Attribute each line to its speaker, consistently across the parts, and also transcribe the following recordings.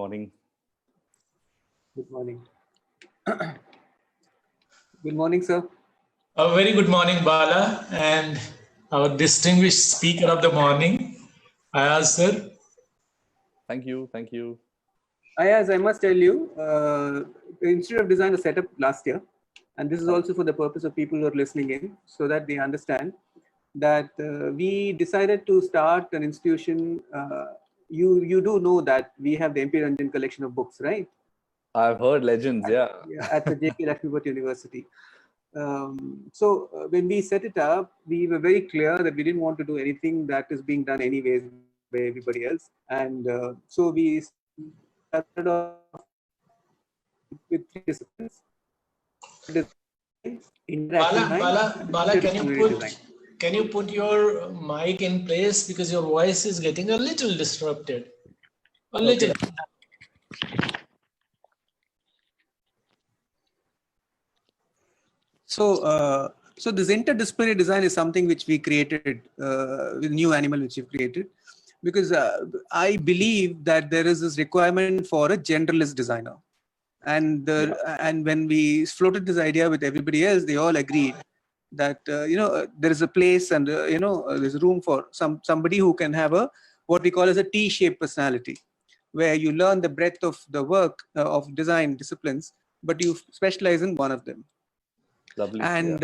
Speaker 1: Morning.
Speaker 2: Good morning. Good morning, sir.
Speaker 3: A very good morning, Bala, and our distinguished speaker of the morning, Ayaz sir.
Speaker 1: Thank you. Thank you.
Speaker 2: Ayaz, I must tell you, the Institute of Design was set up last year, and this is also for the purpose of people who are listening in, so that they understand that we decided to start an institution. You do know that we have the MP Ranjan collection of books, right?
Speaker 1: I've heard legends, yeah.
Speaker 2: At the J.K. Lakshmiput University. So when we set it up, we were very clear that we didn't want to do anything that is being done anyways by everybody else. And so we started off with 3 disciplines.
Speaker 3: Bala, can you put your mic in place, because your voice is getting a little disrupted. A little.
Speaker 2: So, so this interdisciplinary design is something which we created with New Animal, which we've created, because I believe that there is this requirement for a generalist designer, and and when we floated this idea with everybody else, they all agreed that there is a place and there's room for somebody who can have a what we call as a T-shaped personality, where you learn the breadth of the work of design disciplines, but you specialize in one of them.
Speaker 1: Lovely.
Speaker 2: And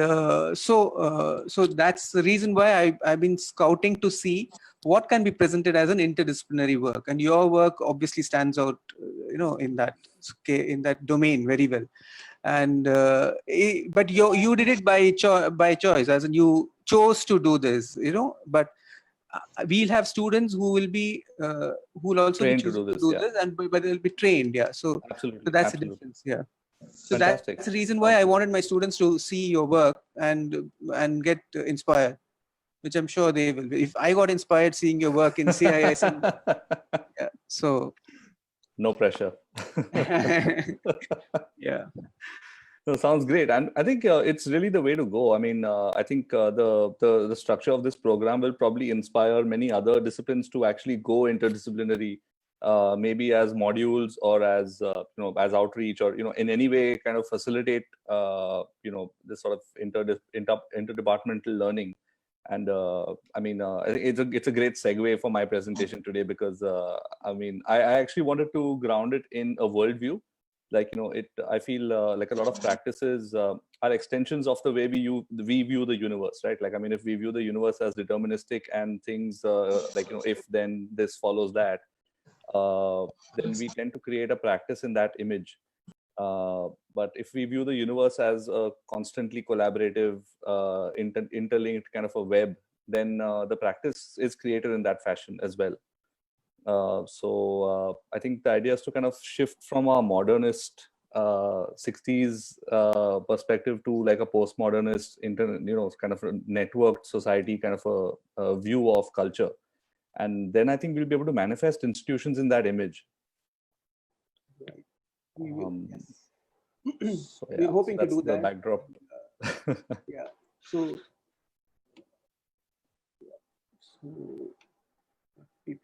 Speaker 2: so that's the reason why I've been scouting to see what can be presented as an interdisciplinary work, and your work obviously stands out, in that domain very well. And but you did it by choice, as in you chose to do this, But we'll have students who will be who will also
Speaker 1: trained
Speaker 2: be
Speaker 1: to do
Speaker 2: this, and but they'll be trained, So
Speaker 1: absolutely.
Speaker 2: So that's
Speaker 1: absolutely.
Speaker 2: the difference, So
Speaker 1: Fantastic.
Speaker 2: that's the reason why I wanted my students to see your work and get inspired, which I'm sure they will. If I got inspired seeing your work in CISM, so
Speaker 1: no pressure.
Speaker 2: Yeah.
Speaker 1: No, sounds great, and I think it's really the way to go. I mean, I think the structure of this program will probably inspire many other disciplines to actually go interdisciplinary, maybe as modules or as as outreach, or in any way kind of facilitate this sort of interdepartmental learning. And I mean, I think it's a great segue for my presentation today, because I mean, I actually wanted to ground it in a worldview. Like, I feel like a lot of practices are extensions of the way we view the universe, right? Like, I mean, if we view the universe as deterministic and things like, if then this follows that, then we tend to create a practice in that image. But if we view the universe as a constantly collaborative, interlinked kind of a web, then the practice is created in that fashion as well. So I think the idea is to kind of shift from a modernist 60s perspective to like a postmodernist, kind of a networked society kind of a view of culture. And then I think we'll be able to manifest institutions in that image.
Speaker 2: Right.
Speaker 1: So,
Speaker 2: We're hoping to do
Speaker 1: the
Speaker 2: that.
Speaker 1: backdrop.
Speaker 2: Yeah. So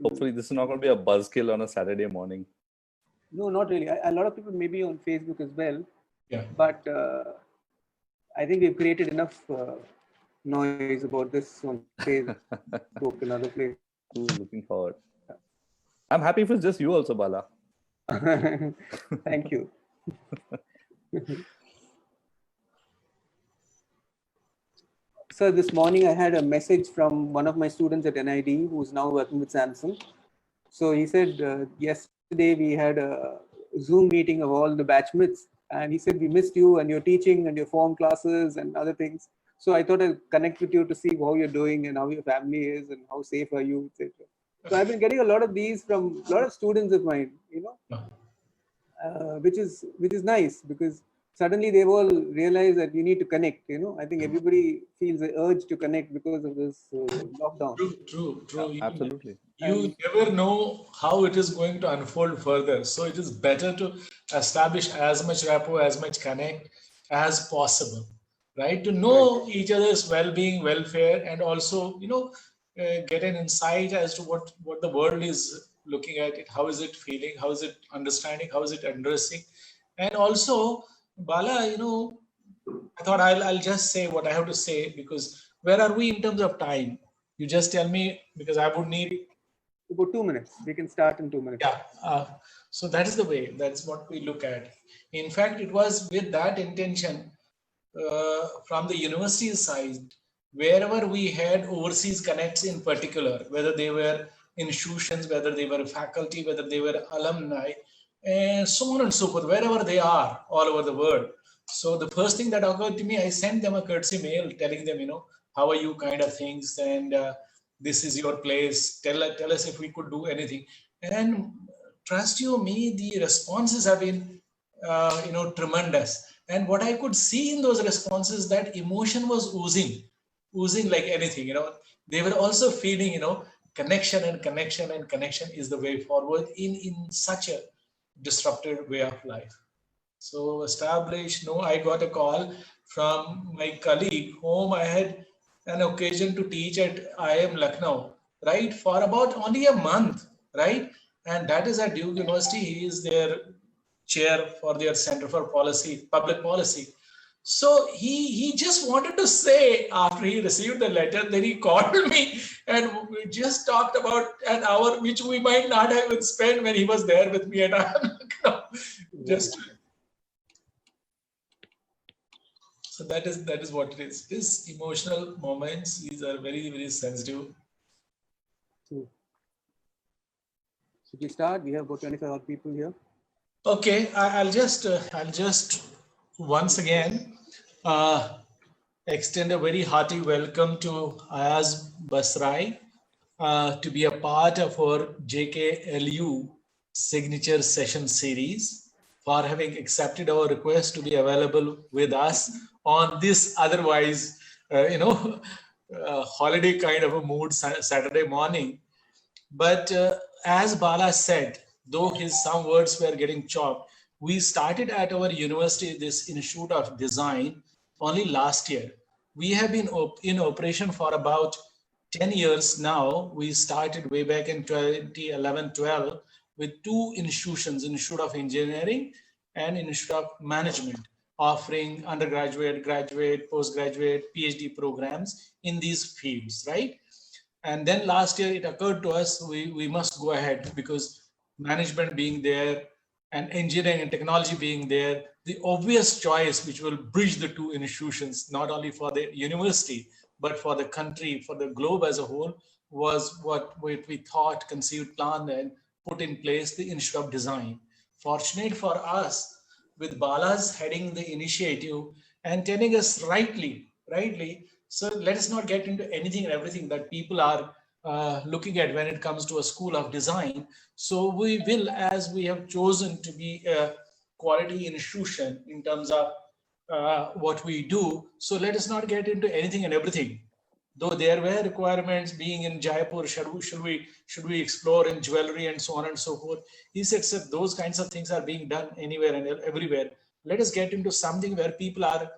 Speaker 1: Hopefully this is not going to be a buzzkill on a Saturday morning.
Speaker 2: No, not really. A lot of people may be on Facebook as well.
Speaker 3: Yeah.
Speaker 2: But I think we've created enough noise about this on Facebook and other places.
Speaker 1: Cool, looking forward. I'm happy if it's just you also, Bala.
Speaker 2: Thank you. So this morning I had a message from one of my students at NID who's now working with Samsung. So he said, yesterday we had a Zoom meeting of all the batchmates, and he said, we missed you and your teaching and your form classes and other things. So I thought I'd connect with you to see how you're doing and how your family is and how safe are you, etc. So I've been getting a lot of these from a lot of students of mine, which is nice, because suddenly they've all realized that you need to connect. I think everybody feels the urge to connect because of this lockdown.
Speaker 3: True.
Speaker 1: Yeah, absolutely.
Speaker 3: You never know how it is going to unfold further. So it is better to establish as much rapport, as much connect as possible, right? To know each other's well-being, welfare, and also, get an insight as to what the world is looking at it? How is it feeling? How is it understanding? How is it addressing? And also, Bala, I thought I'll just say what I have to say, because where are we in terms of time? You just tell me, because I would need
Speaker 2: about 2 minutes. We can start in 2 minutes.
Speaker 3: Yeah. So that is the way. That is what we look at. In fact, it was with that intention from the university side, wherever we had overseas connects in particular, whether they were institutions, whether they were faculty, whether they were alumni, and so on and so forth, wherever they are all over the world. So the first thing that occurred to me, I sent them a courtesy mail telling them, how are you kind of things, and this is your place. Tell us if we could do anything. And trust you me, the responses have been, tremendous. And what I could see in those responses, that emotion was oozing like anything. They were also feeling, connection and connection and connection is the way forward in such a disrupted way of life. So established. I got a call from my colleague whom I had an occasion to teach at IIM Lucknow, right, for about only a month, right? And that is at Duke University. He is their chair for their Center for Public Policy. So he just wanted to say, after he received the letter, then he called me and we just talked about an hour, which we might not have spent when he was there with me at IIM Lucknow. Just so that is what it is. These emotional moments, these are very, very sensitive.
Speaker 2: Should we start? We have about 25 odd people here.
Speaker 3: Okay, I'll just once again extend a very hearty welcome to Ayaz Basrai to be a part of our JKLU signature session series, for having accepted our request to be available with us on this otherwise, holiday kind of a mood Saturday morning. But as Bala said, though some words were getting chopped, we started at our university, this Institute of Design, only last year. We have been in operation for about 10 years now. We started way back in 2011-12 with two institutions, Institute of Engineering and Institute of Management, offering undergraduate, graduate, postgraduate, PhD programs in these fields, right? And then last year it occurred to us, we must go ahead, because management being there and engineering and technology being there, the obvious choice which will bridge the two institutions, not only for the university, but for the country, for the globe as a whole, was what we thought, conceived, planned, and put in place the Institute of Design. Fortunate for us, with Bala's heading the initiative and telling us rightly, so let us not get into anything and everything that people are looking at when it comes to a school of design. So we will, as we have chosen to be a quality institution in terms of what we do, so let us not get into anything and everything. Though there were requirements being in Jaipur, should we explore in jewelry and so on and so forth. He said, sir, those kinds of things are being done anywhere and everywhere. Let us get into something where people are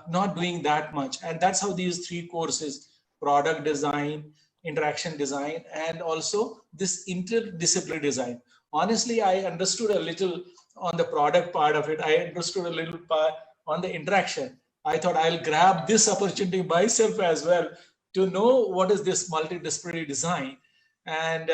Speaker 3: not doing that much. And that's how these three courses, product design, interaction design, and also this interdisciplinary design. Honestly, I understood a little on the product part of it. I understood a little part on the interaction. I thought I'll grab this opportunity myself as well to know what is this multidisciplinary design. And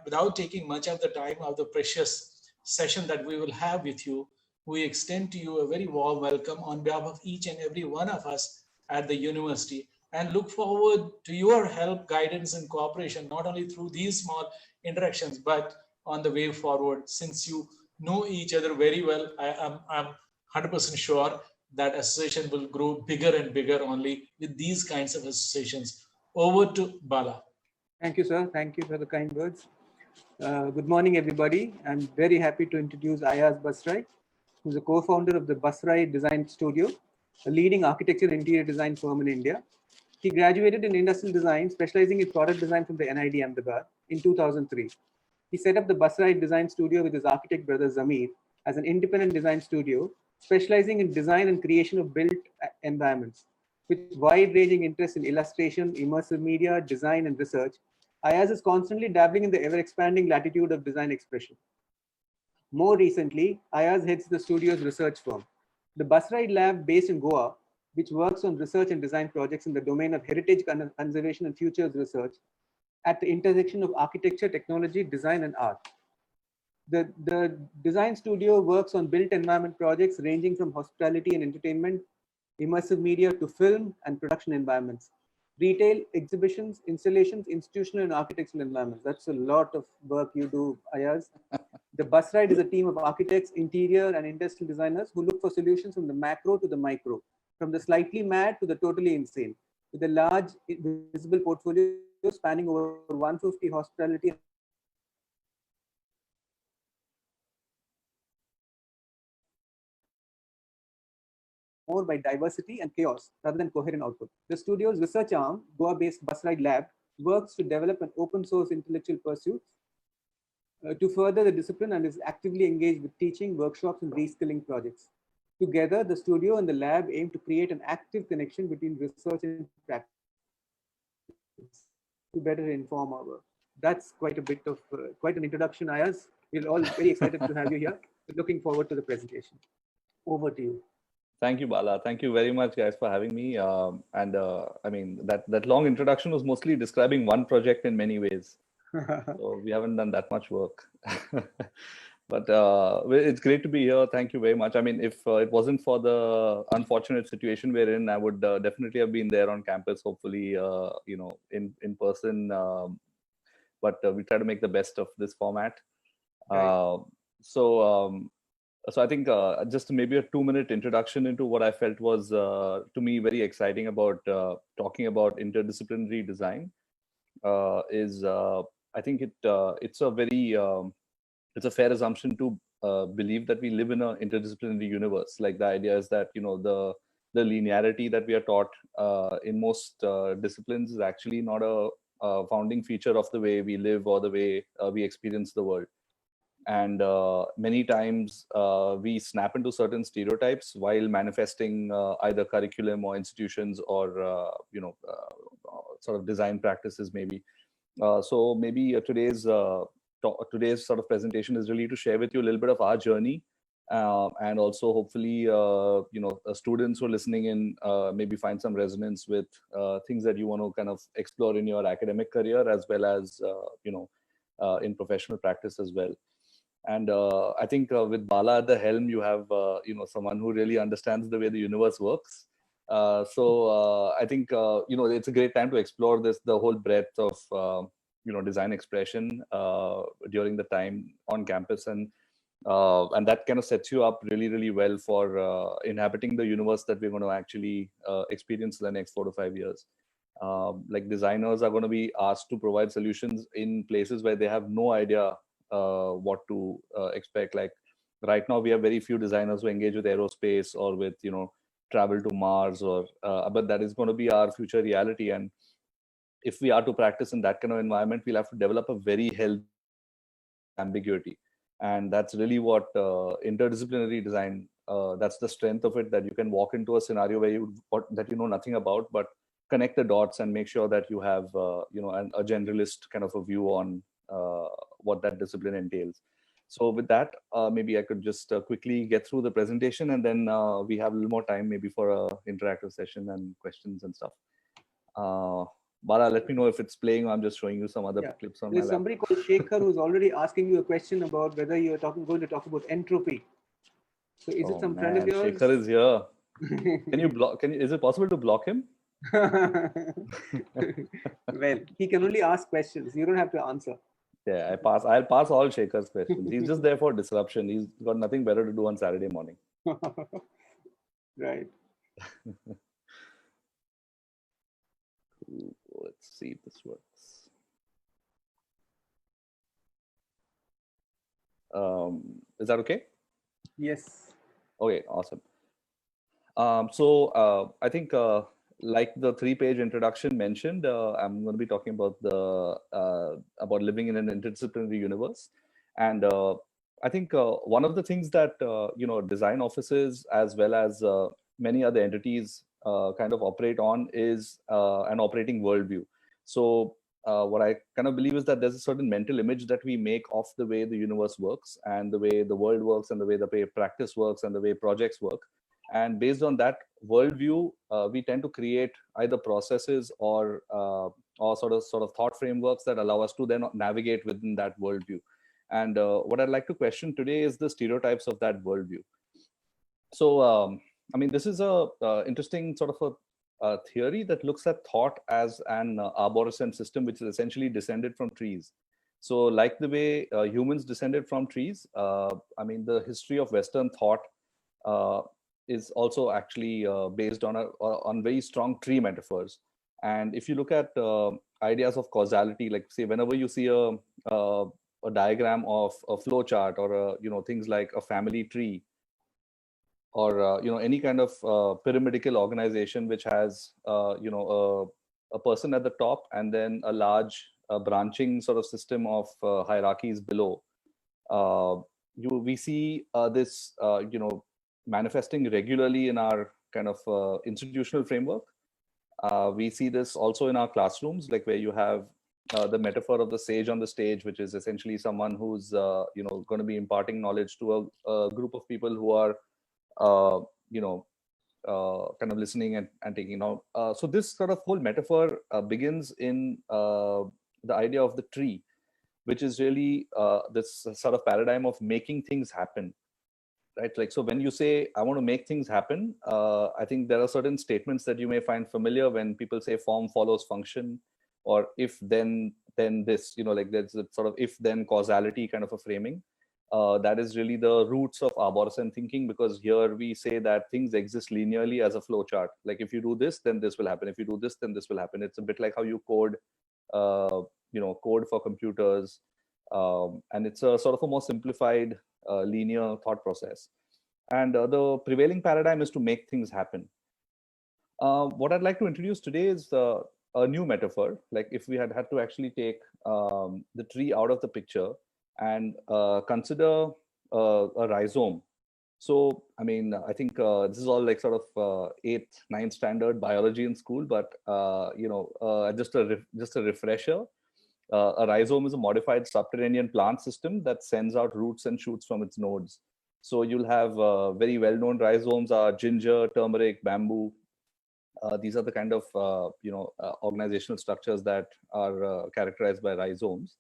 Speaker 3: without taking much of the time of the precious session that we will have with you, we extend to you a very warm welcome on behalf of each and every one of us at the university, and look forward to your help, guidance, and cooperation, not only through these small interactions, but on the way forward. Since you know each other very well, I'm 100% sure that association will grow bigger and bigger only with these kinds of associations. Over to Bala.
Speaker 2: Thank you, sir. Thank you for the kind words. Good morning, everybody. I'm very happy to introduce Ayaz Basrai, who's a co-founder of the Basrai Design Studio, a leading architecture and interior design firm in India. He graduated in industrial design, specializing in product design from the NID Ahmedabad in 2003. He set up the Basrai Design Studio with his architect brother Zamir as an independent design studio, specializing in design and creation of built environments. With wide-ranging interests in illustration, immersive media, design, and research, Ayaz is constantly dabbling in the ever-expanding latitude of design expression. More recently, Ayaz heads the studio's research firm, the Bus Ride Lab based in Goa, which works on research and design projects in the domain of heritage conservation and futures research at the intersection of architecture, technology, design, and art. The design studio works on built environment projects ranging from hospitality and entertainment, immersive media to film and production environments, retail, exhibitions, installations, institutional and architectural environments. That's a lot of work you do, Ayaz. The Bus Ride is a team of architects, interior and industrial designers who look for solutions from the macro to the micro, from the slightly mad to the totally insane, with a large visible portfolio spanning over 150 hospitality more by diversity and chaos rather than coherent output. The studio's research arm, Goa-based Bus Ride Lab, works to develop an open source intellectual pursuit to further the discipline and is actively engaged with teaching, workshops, and reskilling projects. Together, the studio and the lab aim to create an active connection between research and practice to better inform our work. That's quite a bit of, quite an introduction, Ayaz. We're all very excited to have you here. Looking forward to the presentation. Over to you.
Speaker 1: Thank you, Bala. Thank you very much, guys, for having me. I mean, that long introduction was mostly describing one project in many ways. So we haven't done that much work. But it's great to be here. Thank you very much. I mean, if it wasn't for the unfortunate situation we're in, I would definitely have been there on campus, hopefully, you know, in person. But we try to make the best of this format. Right. So I think just maybe a 2-minute introduction into what I felt was, to me, very exciting about talking about interdisciplinary design is I think it's a very it's a fair assumption to believe that we live in an interdisciplinary universe. Like the idea is that, you know, the linearity that we are taught in most disciplines is actually not a founding feature of the way we live or the way we experience the world. And many times we snap into certain stereotypes while manifesting either curriculum or institutions or you know, sort of design practices maybe. So maybe today's sort of presentation is really to share with you a little bit of our journey, and also hopefully you know, students who are listening in maybe find some resonance with things that you want to kind of explore in your academic career as well as you know, in professional practice as well. And I think with Bala at the helm, you have you know, someone who really understands the way the universe works. So I think you know, it's a great time to explore the whole breadth of you know, design expression during the time on campus, and that kind of sets you up really well for inhabiting the universe that we're going to actually experience in the next 4 to 5 years. Like designers are going to be asked to provide solutions in places where they have no idea what to expect. Like right now we have very few designers who engage with aerospace or with, you know, travel to Mars, or but that is going to be our future reality. And if we are to practice in that kind of environment, we'll have to develop a very healthy ambiguity. And that's really what interdisciplinary design, that's the strength of it, that you can walk into a scenario where that you know nothing about, but connect the dots and make sure that you have you know, a generalist kind of a view on what that discipline entails. So with that, maybe I could just quickly get through the presentation, and then we have a little more time maybe for a interactive session and questions and stuff. Bala, let me know if it's playing. I'm just showing you some other clips on
Speaker 2: There's somebody called Shekhar who's already asking you a question about whether you're going to talk about entropy. So is it some friend of yours?
Speaker 1: Shekhar is here. Can you block? Is it possible to block him?
Speaker 2: Well, he can only ask questions. You don't have to answer.
Speaker 1: Yeah, I'll pass all Shekhar's questions. He's just there for disruption. He's got nothing better to do on Saturday morning.
Speaker 2: Right.
Speaker 1: Let's see if this works. Is that okay?
Speaker 2: Yes.
Speaker 1: Okay, awesome. So I think like the 3-page introduction mentioned, I'm going to be talking about about living in an interdisciplinary universe. And I think one of the things that you know, design offices as well as many other entities kind of operate on is an operating worldview. So what I kind of believe is that there's a certain mental image that we make of the way the universe works and the way the world works and the way practice works and the way projects work. And based on that worldview, we tend to create either processes or sort of thought frameworks that allow us to then navigate within that worldview. And what I'd like to question today is the stereotypes of that worldview. So, I mean, this is a interesting sort of a theory that looks at thought as an arborescent system, which is essentially descended from trees. So, like the way humans descended from trees, I mean, the history of Western thought is also actually based on very strong tree metaphors. And if you look at ideas of causality, like say, whenever you see a diagram of a flow chart or things like a family tree, or any kind of pyramidal organization which has a person at the top and then a large branching sort of system of hierarchies below. We see this manifesting regularly in our kind of institutional framework. We see this also in our classrooms, like where you have the metaphor of the sage on the stage, which is essentially someone who's going to be imparting knowledge to a group of people who are kind of listening and taking out. So this sort of whole metaphor begins in the idea of the tree, which is really this sort of paradigm of making things happen, right? Like, so when you say, I want to make things happen, I think there are certain statements that you may find familiar when people say form follows function, or if then this, like there's a sort of if then causality kind of a framing. That is really the roots of arborescent thinking, because here we say that things exist linearly as a flow chart. Like if you do this, then this will happen. If you do this, then this will happen. It's a bit like how you code, code for computers. And it's a sort of a more simplified linear thought process. And the prevailing paradigm is to make things happen. What I'd like to introduce today is a new metaphor. Like if we had to actually take the tree out of the picture and consider a rhizome. So, I mean, I think this is all like sort of 8th, 9th standard biology in school, but just a refresher. A rhizome is a modified subterranean plant system that sends out roots and shoots from its nodes. So you'll have very well-known rhizomes are ginger, turmeric, bamboo. These are the kind of organizational structures that are characterized by rhizomes.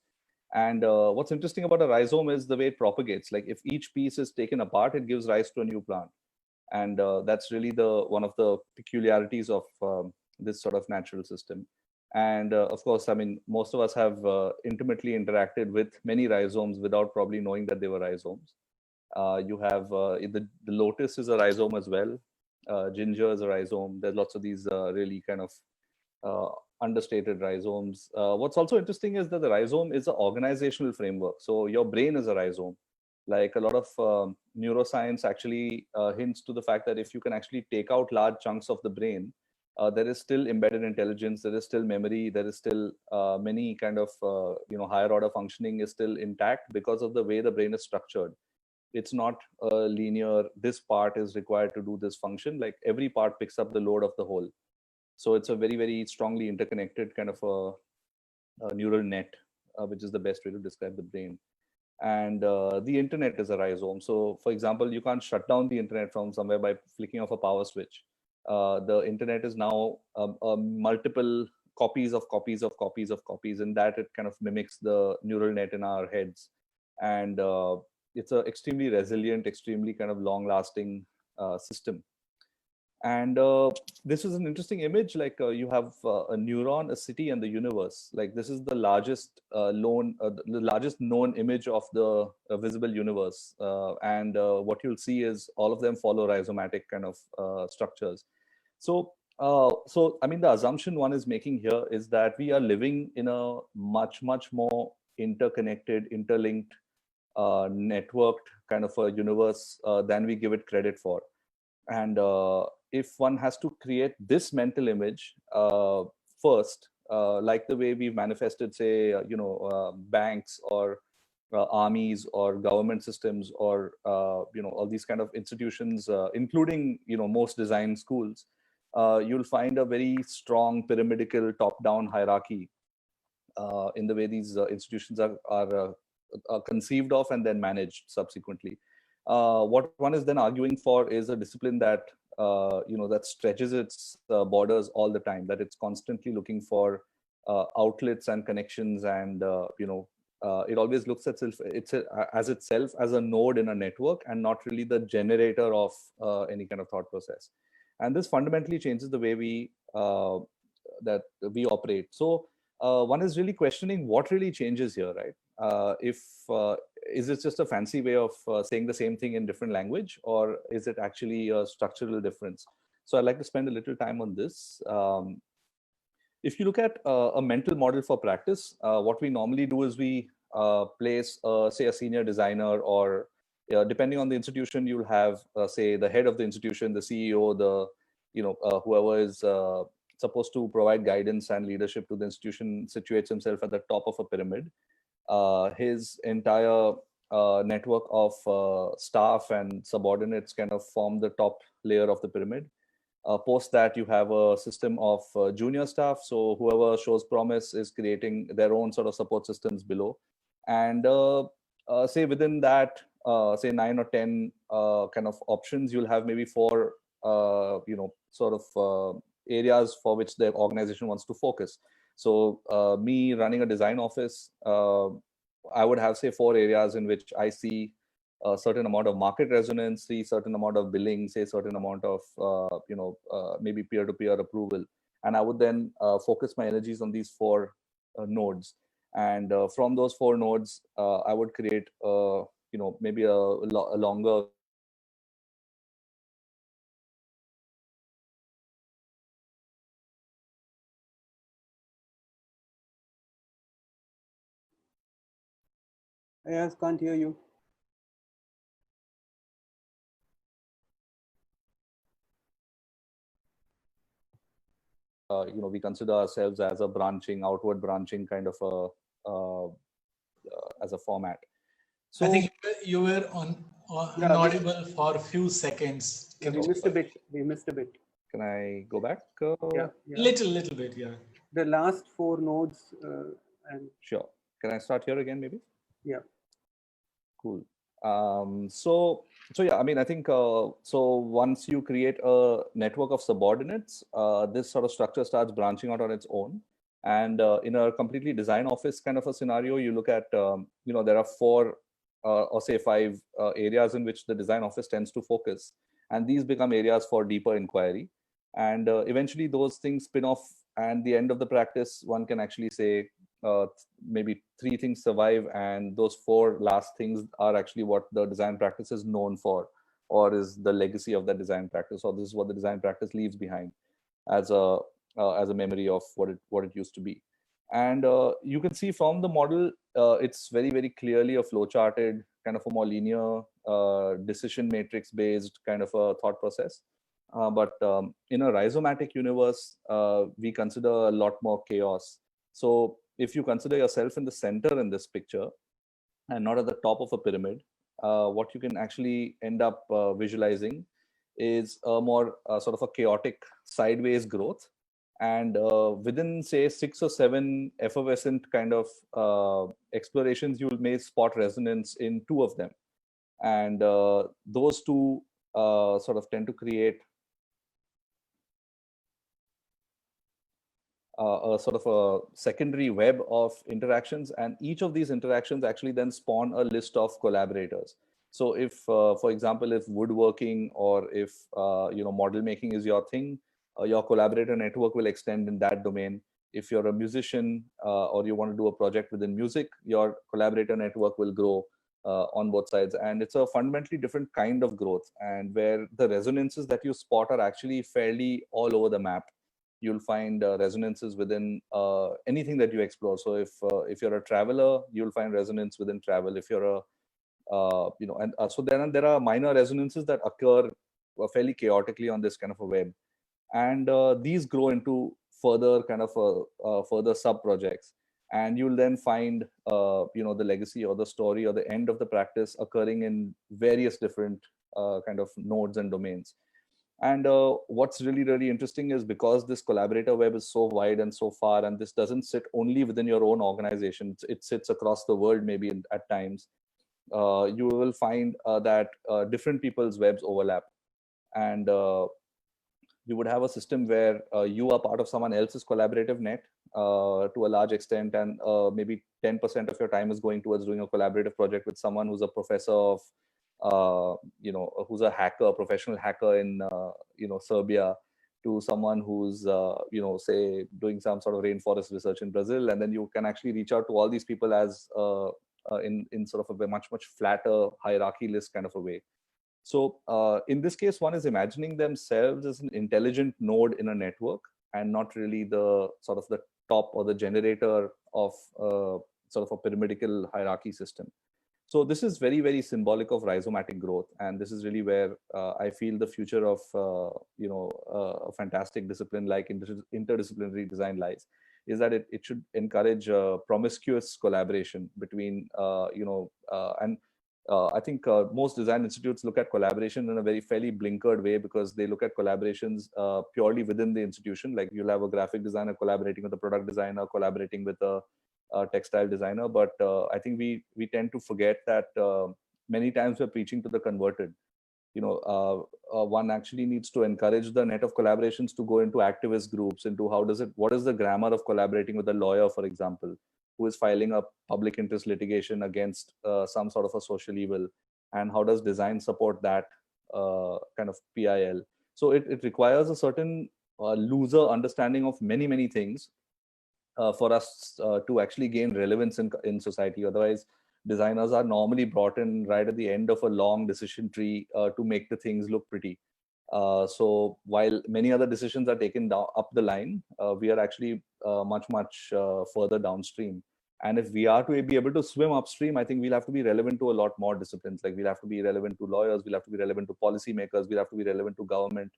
Speaker 1: And what's interesting about a rhizome is the way it propagates. Like if each piece is taken apart, it gives rise to a new plant. And that's really one of the peculiarities of this sort of natural system. And of course, I mean, most of us have intimately interacted with many rhizomes without probably knowing that they were rhizomes. You have the lotus is a rhizome as well. Ginger is a rhizome. There's lots of these really kind of understated rhizomes. What's also interesting is that the rhizome is an organizational framework. So your brain is a rhizome. Like a lot of neuroscience actually hints to the fact that if you can actually take out large chunks of the brain, there is still embedded intelligence, there is still memory, there is still many kind of higher order functioning is still intact because of the way the brain is structured. It's not linear. This part is required to do this function. Like every part picks up the load of the whole. So it's a very, very strongly interconnected kind of a neural net, which is the best way to describe the brain. And the internet is a rhizome. So for example, you can't shut down the internet from somewhere by flicking off a power switch. The internet is now multiple copies of copies of copies of copies, and that it kind of mimics the neural net in our heads. And it's an extremely resilient, extremely kind of long-lasting system. And this is an interesting image. Like you have a neuron, a city, and the universe. Like this is the largest known image of the visible universe. And what you'll see is all of them follow rhizomatic kind of structures. So, I mean, the assumption one is making here is that we are living in a much, much more interconnected, interlinked, networked kind of a universe than we give it credit for. And if one has to create this mental image first, like the way we've manifested, say, banks or armies or government systems or all these kind of institutions, including most design schools, you'll find a very strong pyramidal top-down hierarchy in the way these institutions are conceived of and then managed subsequently. What one is then arguing for is a discipline that that stretches its borders all the time, that it's constantly looking for outlets and connections, and it always looks at itself as a node in a network and not really the generator of any kind of thought process. And this fundamentally changes the way we operate. So one is really questioning what really changes here, right? Is it just a fancy way of saying the same thing in different language, or is it actually a structural difference? So I'd like to spend a little time on this. If you look at a mental model for practice, what we normally do is we place, say, a senior designer, or depending on the institution, you'll have, say, the head of the institution, the CEO, whoever is supposed to provide guidance and leadership to the institution situates himself at the top of a pyramid. His entire network of staff and subordinates kind of form the top layer of the pyramid. Post that, you have a system of junior staff. So whoever shows promise is creating their own sort of support systems below. And say within that, say 9 or 10 kind of options, you'll have maybe 4, areas for which the organization wants to focus. So me running a design office, I would have, say, 4 areas in which I see a certain amount of market resonance, see certain amount of billing, say certain amount of maybe peer-to-peer approval, and I would then focus my energies on these 4 nodes. And from those 4 nodes, I would create maybe a longer
Speaker 2: I can't hear you.
Speaker 1: we consider ourselves as a outward branching kind of as a format. So
Speaker 3: I think you were inaudible for a few seconds.
Speaker 2: Yeah, we missed a bit.
Speaker 1: Can I go back?
Speaker 2: Yeah.
Speaker 3: Little bit, yeah.
Speaker 2: The last 4 nodes. And
Speaker 1: sure. Can I start here again, maybe?
Speaker 2: Yeah.
Speaker 1: Cool. So yeah, I mean, I think so once you create a network of subordinates, this sort of structure starts branching out on its own. And in a completely design office kind of a scenario, you look at there are 4 or say 5 areas in which the design office tends to focus, and these become areas for deeper inquiry. And eventually those things spin off, and the end of the practice, one can actually say maybe 3 things survive, and those 4 last things are actually what the design practice is known for, or is the legacy of that design practice, or this is what the design practice leaves behind as a memory of what it used to be. And you can see from the model, it's very, very clearly a flowcharted kind of a more linear decision matrix based kind of a thought process. But in a rhizomatic universe, we consider a lot more chaos. So if you consider yourself in the center in this picture and not at the top of a pyramid, what you can actually end up visualizing is a more sort of a chaotic sideways growth. And within, say, 6 or 7 effervescent kind of explorations, you may spot resonance in 2 of them. And those 2 sort of tend to create a sort of a secondary web of interactions, and each of these interactions actually then spawn a list of collaborators. So if, for example, if woodworking or if model making is your thing, your collaborator network will extend in that domain. If you're a musician or you want to do a project within music, your collaborator network will grow on both sides. And it's a fundamentally different kind of growth, and where the resonances that you spot are actually fairly all over the map. You'll find resonances within anything that you explore. So if you're a traveler, you'll find resonance within travel. If you're a so then there are minor resonances that occur fairly chaotically on this kind of a web, and these grow into further kind of further sub projects, and you'll then find the legacy or the story or the end of the practice occurring in various different kind of nodes and domains. And what's really, really interesting is because this collaborator web is so wide and so far, and this doesn't sit only within your own organization, it sits across the world maybe at times, you will find that different people's webs overlap. And you would have a system where you are part of someone else's collaborative net to a large extent, and maybe 10% of your time is going towards doing a collaborative project with someone who's a professor of, who's a hacker, professional hacker in, Serbia, to someone who's, say, doing some sort of rainforest research in Brazil. And then you can actually reach out to all these people as in sort of a much, much flatter hierarchy list kind of a way. So in this case, one is imagining themselves as an intelligent node in a network, and not really the sort of the top or the generator of sort of a pyramidical hierarchy system. So this is very, very symbolic of rhizomatic growth. And this is really where I feel the future of, a fantastic discipline like interdisciplinary design lies, is that it should encourage promiscuous collaboration between, and I think most design institutes look at collaboration in a very fairly blinkered way, because they look at collaborations purely within the institution. Like you'll have a graphic designer collaborating with a product designer, collaborating with a textile designer. But I think we tend to forget that many times we're preaching to the converted. One actually needs to encourage the net of collaborations to go into activist groups, into what is the grammar of collaborating with a lawyer, for example, who is filing a public interest litigation against some sort of a social evil, and how does design support that kind of PIL. So it requires a certain looser understanding of many, many things for us to actually gain relevance in society. Otherwise, designers are normally brought in right at the end of a long decision tree to make the things look pretty. So while many other decisions are taken down up the line, we are actually much, much further downstream. And if we are to be able to swim upstream, I think we'll have to be relevant to a lot more disciplines. Like we'll have to be relevant to lawyers, we'll have to be relevant to policymakers, we'll have to be relevant to government,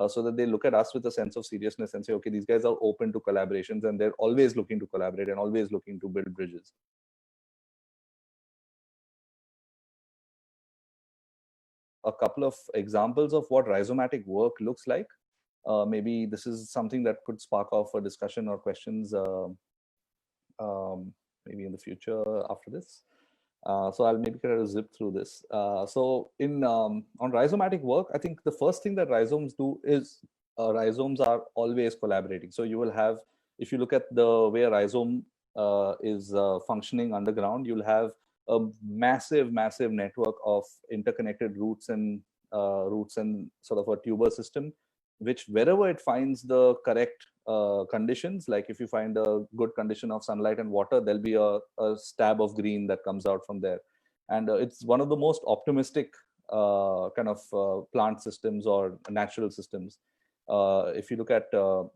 Speaker 1: so that they look at us with a sense of seriousness and say, okay, these guys are open to collaborations, and they're always looking to collaborate and always looking to build bridges. A couple of examples of what rhizomatic work looks like. Maybe this is something that could spark off a discussion or questions maybe in the future after this. So I'll maybe try to zip through this. So on rhizomatic work, I think the first thing that rhizomes do is rhizomes are always collaborating. So you will have, if you look at the way a rhizome is functioning underground, you'll have a massive, massive network of interconnected roots and sort of a tuber system, which wherever it finds the correct conditions, like if you find a good condition of sunlight and water, there'll be a stab of green that comes out from there. And it's one of the most optimistic kind of plant systems or natural systems. If you look at the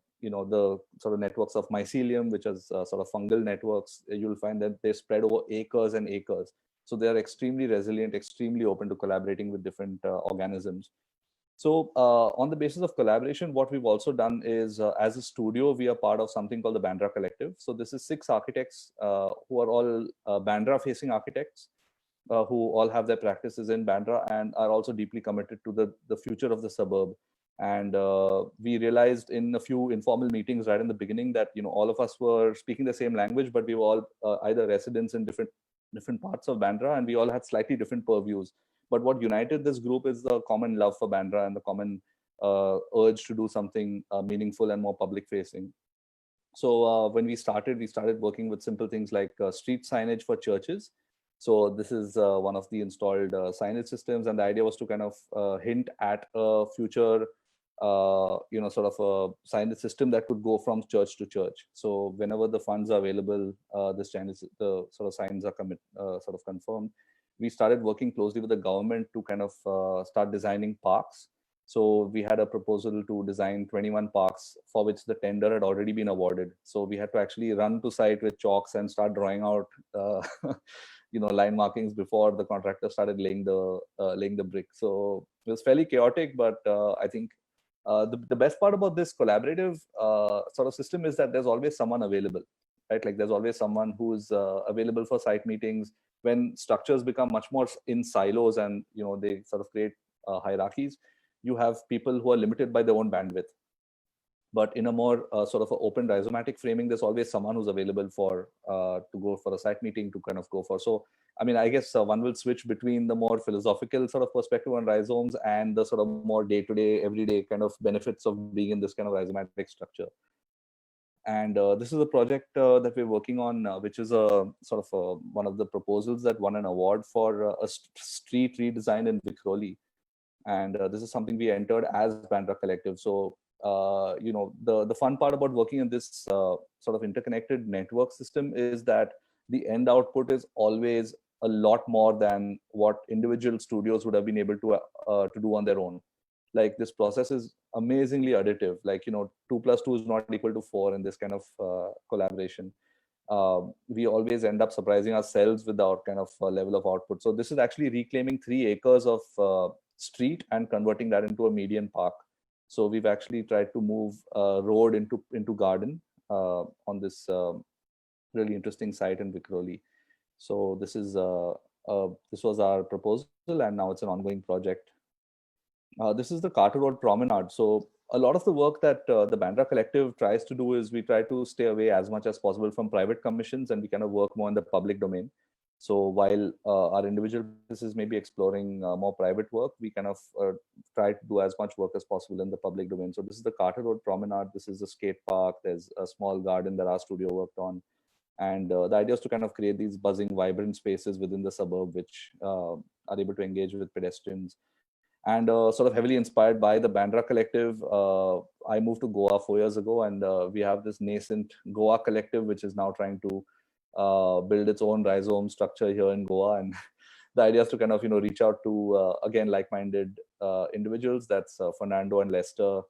Speaker 1: sort of networks of mycelium, which is sort of fungal networks, you'll find that they spread over acres and acres. So they are extremely resilient, extremely open to collaborating with different organisms. So on the basis of collaboration, what we've also done is, as a studio, we are part of something called the Bandra Collective. So this is 6 architects who are all Bandra-facing architects, who all have their practices in Bandra and are also deeply committed to the future of the suburb. And we realized in a few informal meetings right in the beginning that all of us were speaking the same language, but we were all either residents in different parts of Bandra, and we all had slightly different purviews. But what united this group is the common love for Bandra and the common urge to do something meaningful and more public facing. So when we started working with simple things like street signage for churches. So this is one of the installed signage systems, and the idea was to kind of hint at a future sort of a signage system that could go from church to church. So whenever the funds are available, the sort of signs are sort of confirmed. We started working closely with the government to kind of start designing parks. So we had a proposal to design 21 parks for which the tender had already been awarded. So we had to actually run to site with chalks and start drawing out line markings before the contractor started laying the brick. So it was fairly chaotic, but I think the best part about this collaborative sort of system is that there's always someone available, right? Like there's always someone who's available for site meetings. When structures become much more in silos and they sort of create hierarchies, you have people who are limited by their own bandwidth. But in a more sort of an open rhizomatic framing, there's always someone who's available for to go for a site meeting to kind of go for. So, I mean, I guess one will switch between the more philosophical sort of perspective on rhizomes and the sort of more day-to-day, everyday kind of benefits of being in this kind of rhizomatic structure. And this is a project that we're working on, which is a sort of one of the proposals that won an award for a street redesign in Vikhroli. And this is something we entered as Bandra Collective. So, you know, the fun part about working in this sort of interconnected network system is that the end output is always a lot more than what individual studios would have been able to do on their own. Like, this process is amazingly additive. Like, you know, 2 + 2 is not equal to 4 in this kind of collaboration. We always end up surprising ourselves with our kind of level of output. So this is actually reclaiming 3 acres of street and converting that into a median park. So we've actually tried to move road into garden on this really interesting site in Vikhroli. So this is this was our proposal, and now it's an ongoing project. This is the Carter Road Promenade. So a lot of the work that the Bandra Collective tries to do is we try to stay away as much as possible from private commissions, and we kind of work more in the public domain. So while our individual businesses may be exploring more private work, we kind of try to do as much work as possible in the public domain. So this is the Carter Road Promenade. This is a skate park. There's a small garden that our studio worked on. And the idea is to kind of create these buzzing, vibrant spaces within the suburb, which are able to engage with pedestrians. And sort of heavily inspired by the Bandra Collective, I moved to Goa 4 years ago, and we have this nascent Goa Collective, which is now trying to build its own rhizome structure here in Goa. And the idea is to kind of, you know, reach out to, again, like-minded individuals. That's Fernando and Lester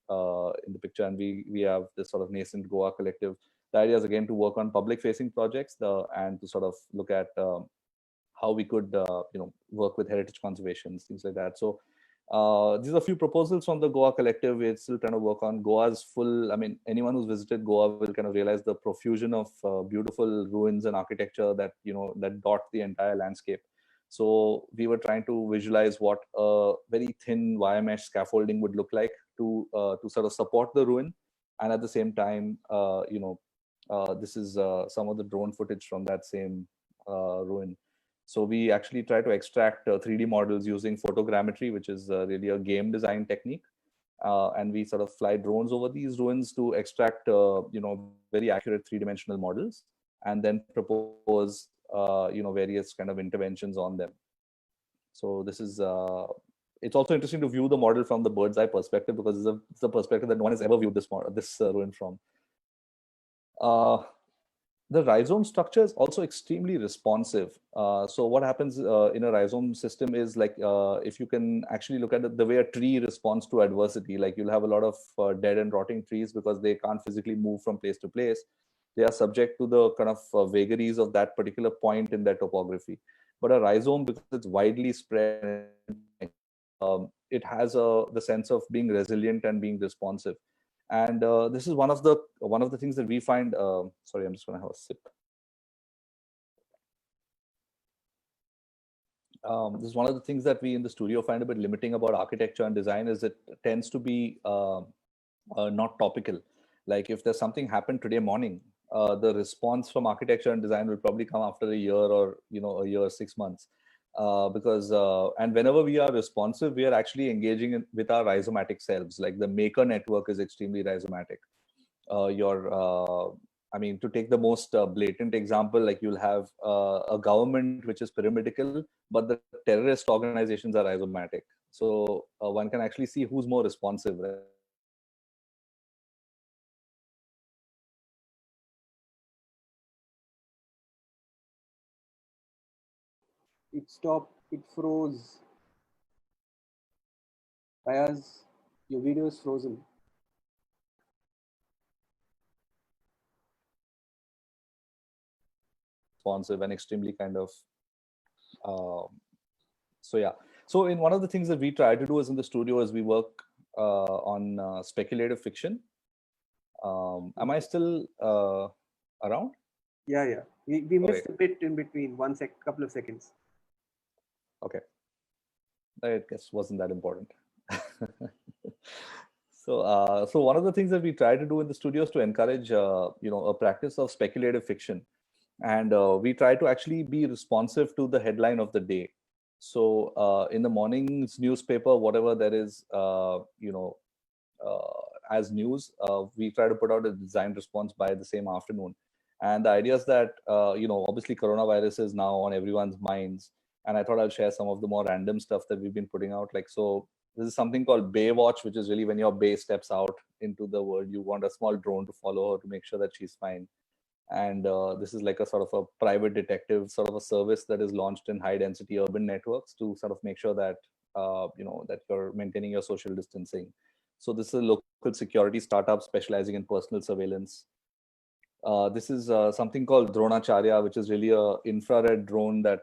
Speaker 1: in the picture. And we have this sort of nascent Goa Collective. The idea is, again, to work on public-facing projects and to sort of look at how we could, you know, work with heritage conservation, things like that. So these are a few proposals from the Goa Collective. We're still trying to work on Goa's full. I mean, anyone who's visited Goa will kind of realize the profusion of beautiful ruins and architecture that, you know, that dot the entire landscape. So we were trying to visualize what a very thin wire mesh scaffolding would look like to sort of support the ruin, and at the same time, you know, this is some of the drone footage from that same ruin. So we actually try to extract 3D models using photogrammetry, which is really a game design technique. And we sort of fly drones over these ruins to extract, you know, very accurate 3-dimensional models, and then propose, you know, various kind of interventions on them. So this is, it's also interesting to view the model from the bird's eye perspective, because it's a perspective that no one has ever viewed this ruin from. The rhizome structure is also extremely responsive. So what happens in a rhizome system is, like, if you can actually look at the way a tree responds to adversity, like, you'll have a lot of dead and rotting trees because they can't physically move from place to place. They are subject to the kind of vagaries of that particular point in their topography. But a rhizome, because it's widely spread, it has the sense of being resilient and being responsive. And this is one of the things that we find. Sorry, I'm just going to have a sip. This is one of the things that we in the studio find a bit limiting about architecture and design, is it tends to be not topical. Like, if there's something happened today morning, the response from architecture and design will probably come after a year, or, you know, a year or 6 months. Because and whenever we are responsive, we are actually engaging with our rhizomatic selves. Like, the maker network is extremely rhizomatic. I mean, to take the most blatant example, like, you'll have a government which is pyramidical, but the terrorist organizations are rhizomatic. So one can actually see who's more responsive, right?
Speaker 2: It stopped, it froze. Fayaz, your video is frozen.
Speaker 1: Responsive and extremely kind of, so yeah. So in one of the things that we try to do is in the studio is we work on speculative fiction. Am I still around?
Speaker 2: Yeah. We missed a bit in between, couple of seconds.
Speaker 1: Okay. I guess wasn't that important. So one of the things that we try to do in the studio is to encourage, a practice of speculative fiction, and we try to actually be responsive to the headline of the day. So in the morning's newspaper, whatever there is, as news, we try to put out a design response by the same afternoon. And the idea is that, obviously coronavirus is now on everyone's minds. And I thought I'll share some of the more random stuff that we've been putting out. Like, so this is something called Bay Watch, which is really when your Bay steps out into the world, you want a small drone to follow her to make sure that she's fine. And this is like a sort of a private detective sort of a service that is launched in high density urban networks to sort of make sure that, that you're maintaining your social distancing. So this is a local security startup specializing in personal surveillance. This is something called Dronacharya, which is really a infrared drone that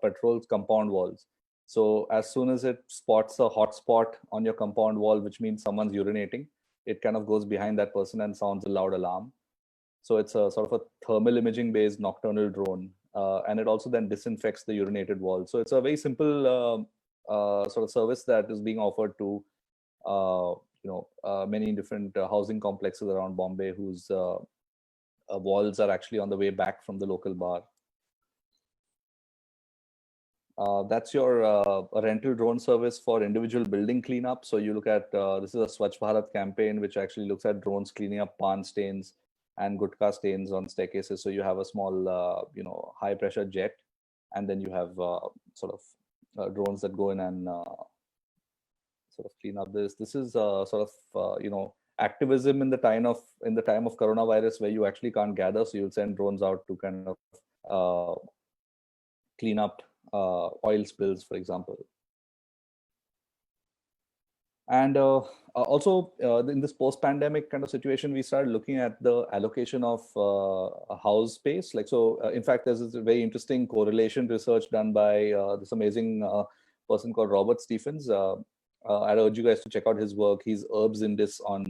Speaker 1: patrols compound walls. So as soon as it spots a hot spot on your compound wall, which means someone's urinating, it kind of goes behind that person and sounds a loud alarm. So it's a sort of a thermal imaging based nocturnal drone. And it also then disinfects the urinated wall. So it's a very simple sort of service that is being offered to many different housing complexes around Bombay whose walls are actually on the way back from the local bar. That's your rental drone service for individual building cleanup. So you look at, this is a Swachh Bharat campaign, which actually looks at drones cleaning up pan stains and gutka stains on staircases. So you have a small, high pressure jet, and then you have sort of drones that go in and sort of clean up this. This is sort of, activism in the time of coronavirus, where you actually can't gather. So you'll send drones out to kind of clean up oil spills, for example. And also in this post-pandemic kind of situation, we started looking at the allocation of a house space. Like, so in fact, there's this very interesting correlation research done by this amazing person called Robert Stephens. I'd urge you guys to check out his work. He's Herbs Indus on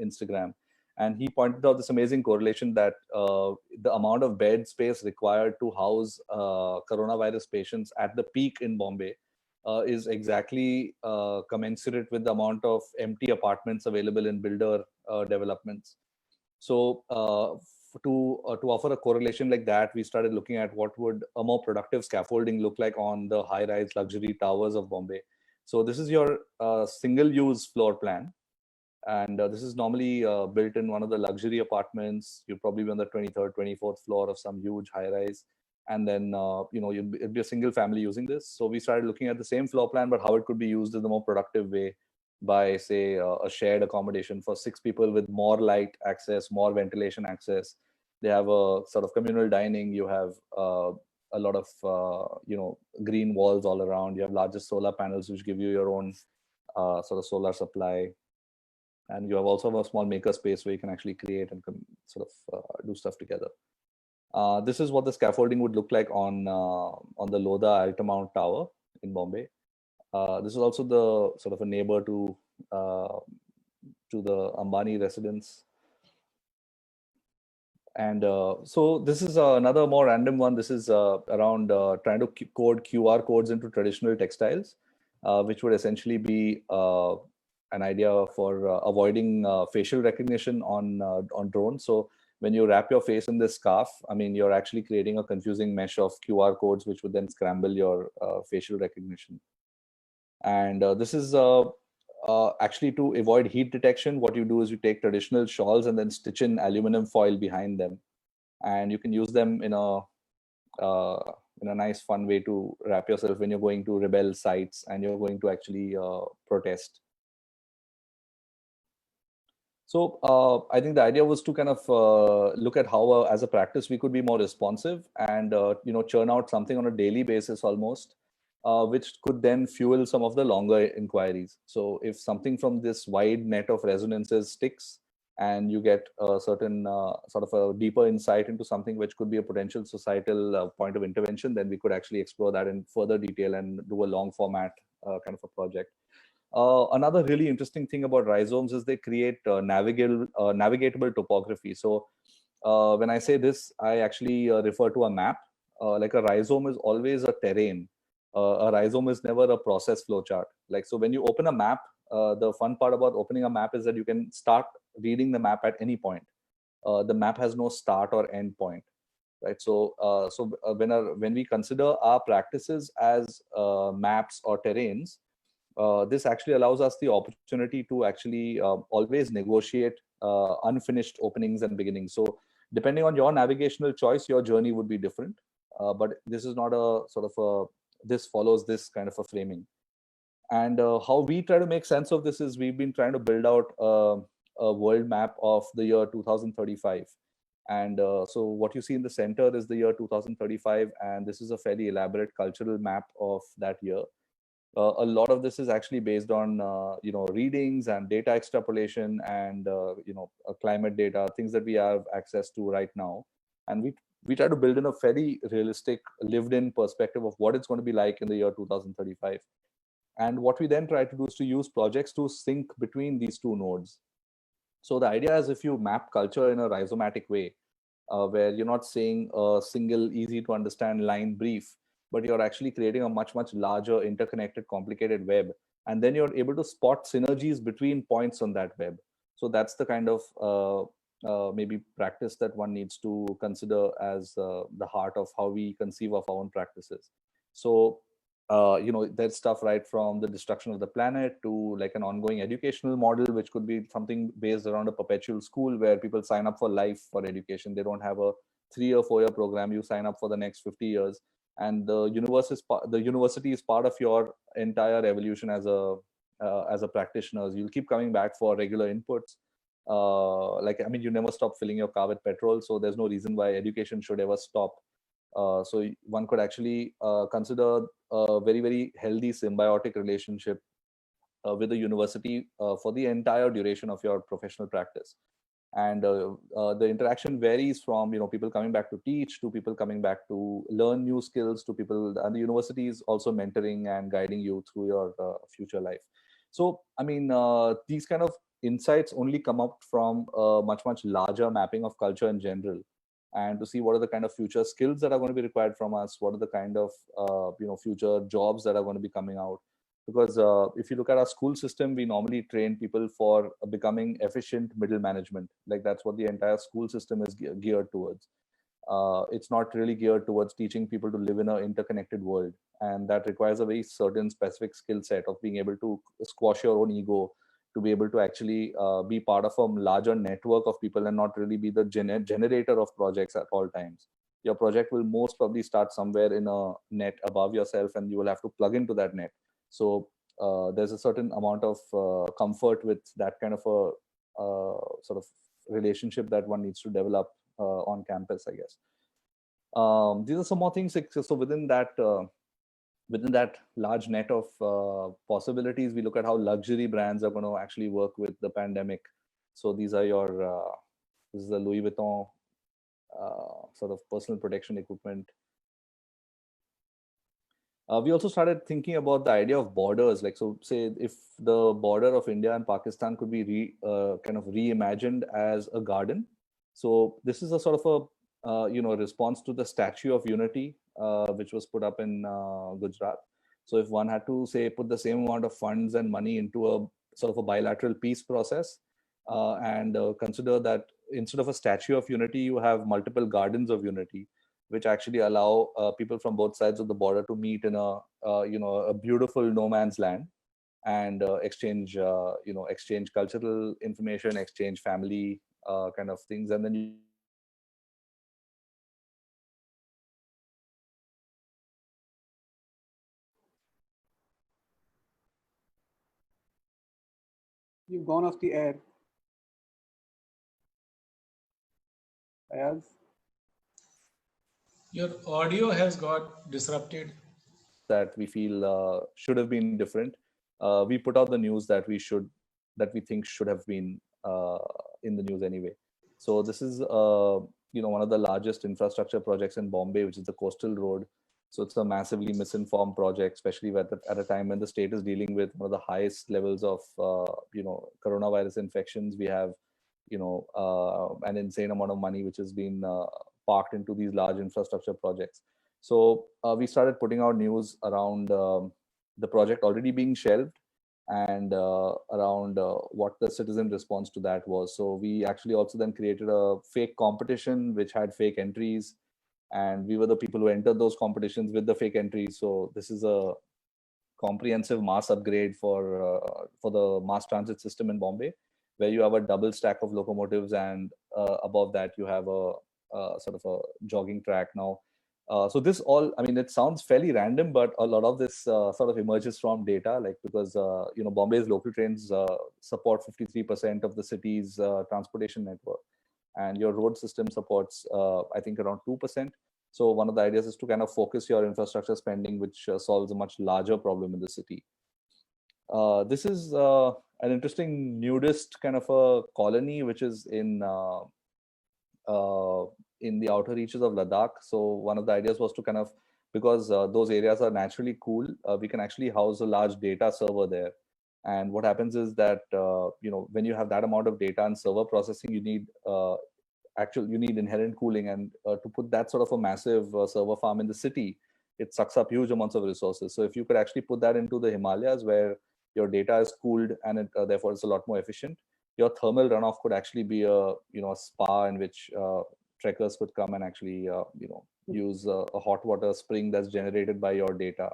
Speaker 1: Instagram. And he pointed out this amazing correlation that the amount of bed space required to house coronavirus patients at the peak in Bombay is exactly commensurate with the amount of empty apartments available in builder developments. So to offer a correlation like that, we started looking at what would a more productive scaffolding look like on the high-rise luxury towers of Bombay. So this is your single-use floor plan. And this is normally built in one of the luxury apartments. You'll probably be on the 23rd, 24th floor of some huge high-rise. And then, it'd be a single family using this. So we started looking at the same floor plan, but how it could be used in the more productive way by, say, a shared accommodation for 6 people with more light access, more ventilation access. They have a sort of communal dining. You have a lot of, green walls all around. You have larger solar panels, which give you your own sort of solar supply. And you have also a small maker space where you can actually create and sort of do stuff together. This is what the scaffolding would look like on the Lodha Altamount Tower in Bombay. This is also the sort of a neighbor to the Ambani residence. And so this is another more random one. This is around trying to code QR codes into traditional textiles, which would essentially be an idea for avoiding facial recognition on drones. So when you wrap your face in this scarf, I mean, you're actually creating a confusing mesh of QR codes, which would then scramble your facial recognition. And this is actually to avoid heat detection. What you do is you take traditional shawls and then stitch in aluminum foil behind them. And you can use them in a nice, fun way to wrap yourself when you're going to rebel sites and you're going to actually protest. So I think the idea was to kind of look at how, as a practice, we could be more responsive and churn out something on a daily basis almost, which could then fuel some of the longer inquiries. So if something from this wide net of resonances sticks, and you get a certain sort of a deeper insight into something which could be a potential societal point of intervention, then we could actually explore that in further detail and do a long format kind of a project. Another really interesting thing about rhizomes is they create navigatable topography. So when I say this, I actually refer to a map. Like a rhizome is always a terrain. A rhizome is never a process flow chart. Like, so when you open a map, the fun part about opening a map is that you can start reading the map at any point. The map has no start or end point, right? So when we consider our practices as maps or terrains, this actually allows us the opportunity to actually always negotiate unfinished openings and beginnings. So depending on your navigational choice, your journey would be different. But this is not a sort of this follows this kind of a framing. And how we try to make sense of this is we've been trying to build out a world map of the year 2035. And so what you see in the center is the year 2035, and this is a fairly elaborate cultural map of that year. A lot of this is actually based on readings and data extrapolation and climate data, things that we have access to right now. And we try to build in a fairly realistic lived-in perspective of what it's going to be like in the year 2035. And what we then try to do is to use projects to sync between these two nodes. So the idea is, if you map culture in a rhizomatic way, where you're not saying a single easy to understand line brief, but you're actually creating a much, much larger, interconnected, complicated web. And then you're able to spot synergies between points on that web. So that's the kind of maybe practice that one needs to consider as the heart of how we conceive of our own practices. So, there's stuff right from the destruction of the planet to like an ongoing educational model, which could be something based around a perpetual school where people sign up for life for education. They don't have a 3 or 4 year program. You sign up for the next 50 years. And the university is part of your entire evolution as a practitioner. You'll keep coming back for regular inputs. You never stop filling your car with petrol, so there's no reason why education should ever stop. So one could actually consider a very, very healthy symbiotic relationship with the university for the entire duration of your professional practice. And the interaction varies from people coming back to teach, to people coming back to learn new skills, to people, and the university is also mentoring and guiding you through your future life. So these kind of insights only come up from a much, much larger mapping of culture in general, and to see what are the kind of future skills that are going to be required from us, what are the kind of future jobs that are going to be coming out. Because if you look at our school system, we normally train people for becoming efficient middle management. Like that's what the entire school system is geared towards. It's not really geared towards teaching people to live in an interconnected world. And that requires a very certain specific skill set of being able to squash your own ego, to be able to actually be part of a larger network of people and not really be the generator of projects at all times. Your project will most probably start somewhere in a net above yourself, and you will have to plug into that net. So there's a certain amount of comfort with that kind of a sort of relationship that one needs to develop on campus, I guess. These are some more things. So within that large net of possibilities, we look at how luxury brands are going to actually work with the pandemic. So these are this is the Louis Vuitton sort of personal protection equipment. We also started thinking about the idea of borders. Like, so say if the border of India and Pakistan could be kind of reimagined as a garden. So this is a sort of a response to the Statue of Unity, which was put up in Gujarat. So if one had to say put the same amount of funds and money into a sort of a bilateral peace process, and consider that instead of a Statue of Unity, you have multiple gardens of unity, which actually allow people from both sides of the border to meet in a beautiful no man's land, and exchange exchange cultural information, exchange family kind of things, and then
Speaker 2: You've gone off the air. Ayaz?
Speaker 3: Your audio has got disrupted.
Speaker 1: That we feel should have been different. We put out the news that we think should have been in the news anyway. So this is one of the largest infrastructure projects in Bombay, which is the Coastal Road. So it's a massively misinformed project, especially at a time when the state is dealing with one of the highest levels of coronavirus infections. We have an insane amount of money which has been parked into these large infrastructure projects. So we started putting out news around the project already being shelved, and around what the citizen response to that was. So we actually also then created a fake competition which had fake entries, and we were the people who entered those competitions with the fake entries. So this is a comprehensive mass upgrade for the mass transit system in Bombay, where you have a double stack of locomotives, and above that you have a sort of a jogging track now. So this all, I mean, it sounds fairly random, but a lot of this sort of emerges from data, like because Bombay's local trains support 53% of the city's transportation network, and your road system supports I think around 2%. So one of the ideas is to kind of focus your infrastructure spending, which solves a much larger problem in the city. This is an interesting nudist kind of a colony, which is in the outer reaches of Ladakh. So one of the ideas was to kind of, because those areas are naturally cool, we can actually house a large data server there. And what happens is that when you have that amount of data and server processing, you need inherent cooling, and to put that sort of a massive server farm in the city, it sucks up huge amounts of resources. So if you could actually put that into the Himalayas, where your data is cooled and therefore it's a lot more efficient, your thermal runoff could actually be a spa in which trekkers could come and actually use a hot water spring that's generated by your data.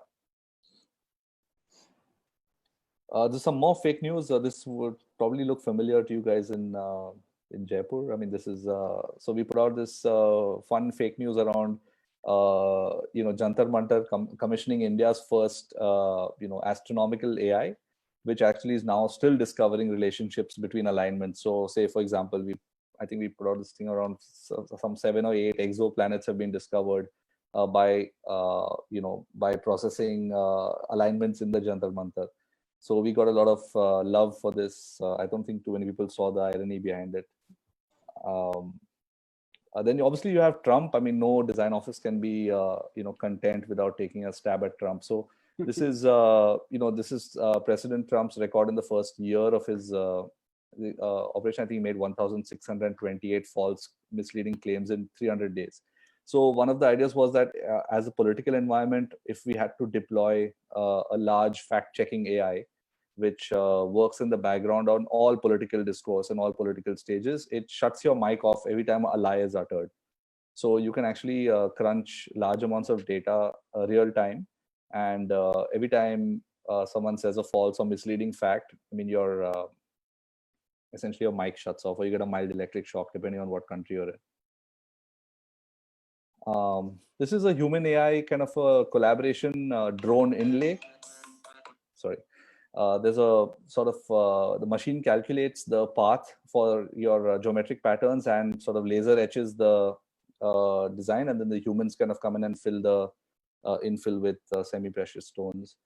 Speaker 1: There's some more fake news. This would probably look familiar to you guys in Jaipur. I mean, this is so we put out this fun fake news around Jantar Mantar commissioning India's first astronomical AI, which actually is now still discovering relationships between alignments. So say, for example, I think we put out this thing around some 7 or 8 exoplanets have been discovered by processing alignments in the Jantar Mantar. So we got a lot of love for this. I don't think too many people saw the irony behind it. Then obviously you have Trump. I mean, no design office can be content without taking a stab at Trump. So this is President Trump's record in the first year of his operation. I think he made 1,628 false, misleading claims in 300 days. So one of the ideas was that as a political environment, if we had to deploy a large fact-checking AI, which works in the background on all political discourse and all political stages, it shuts your mic off every time a lie is uttered. So you can actually crunch large amounts of data real time. And every time someone says a false or misleading fact, I mean, essentially your mic shuts off, or you get a mild electric shock, depending on what country you're in. This is a human AI kind of a collaboration drone inlay. Sorry. There's a sort of the machine calculates the path for your geometric patterns and sort of laser etches the design, and then the humans kind of come in and fill the infill with semi-precious stones.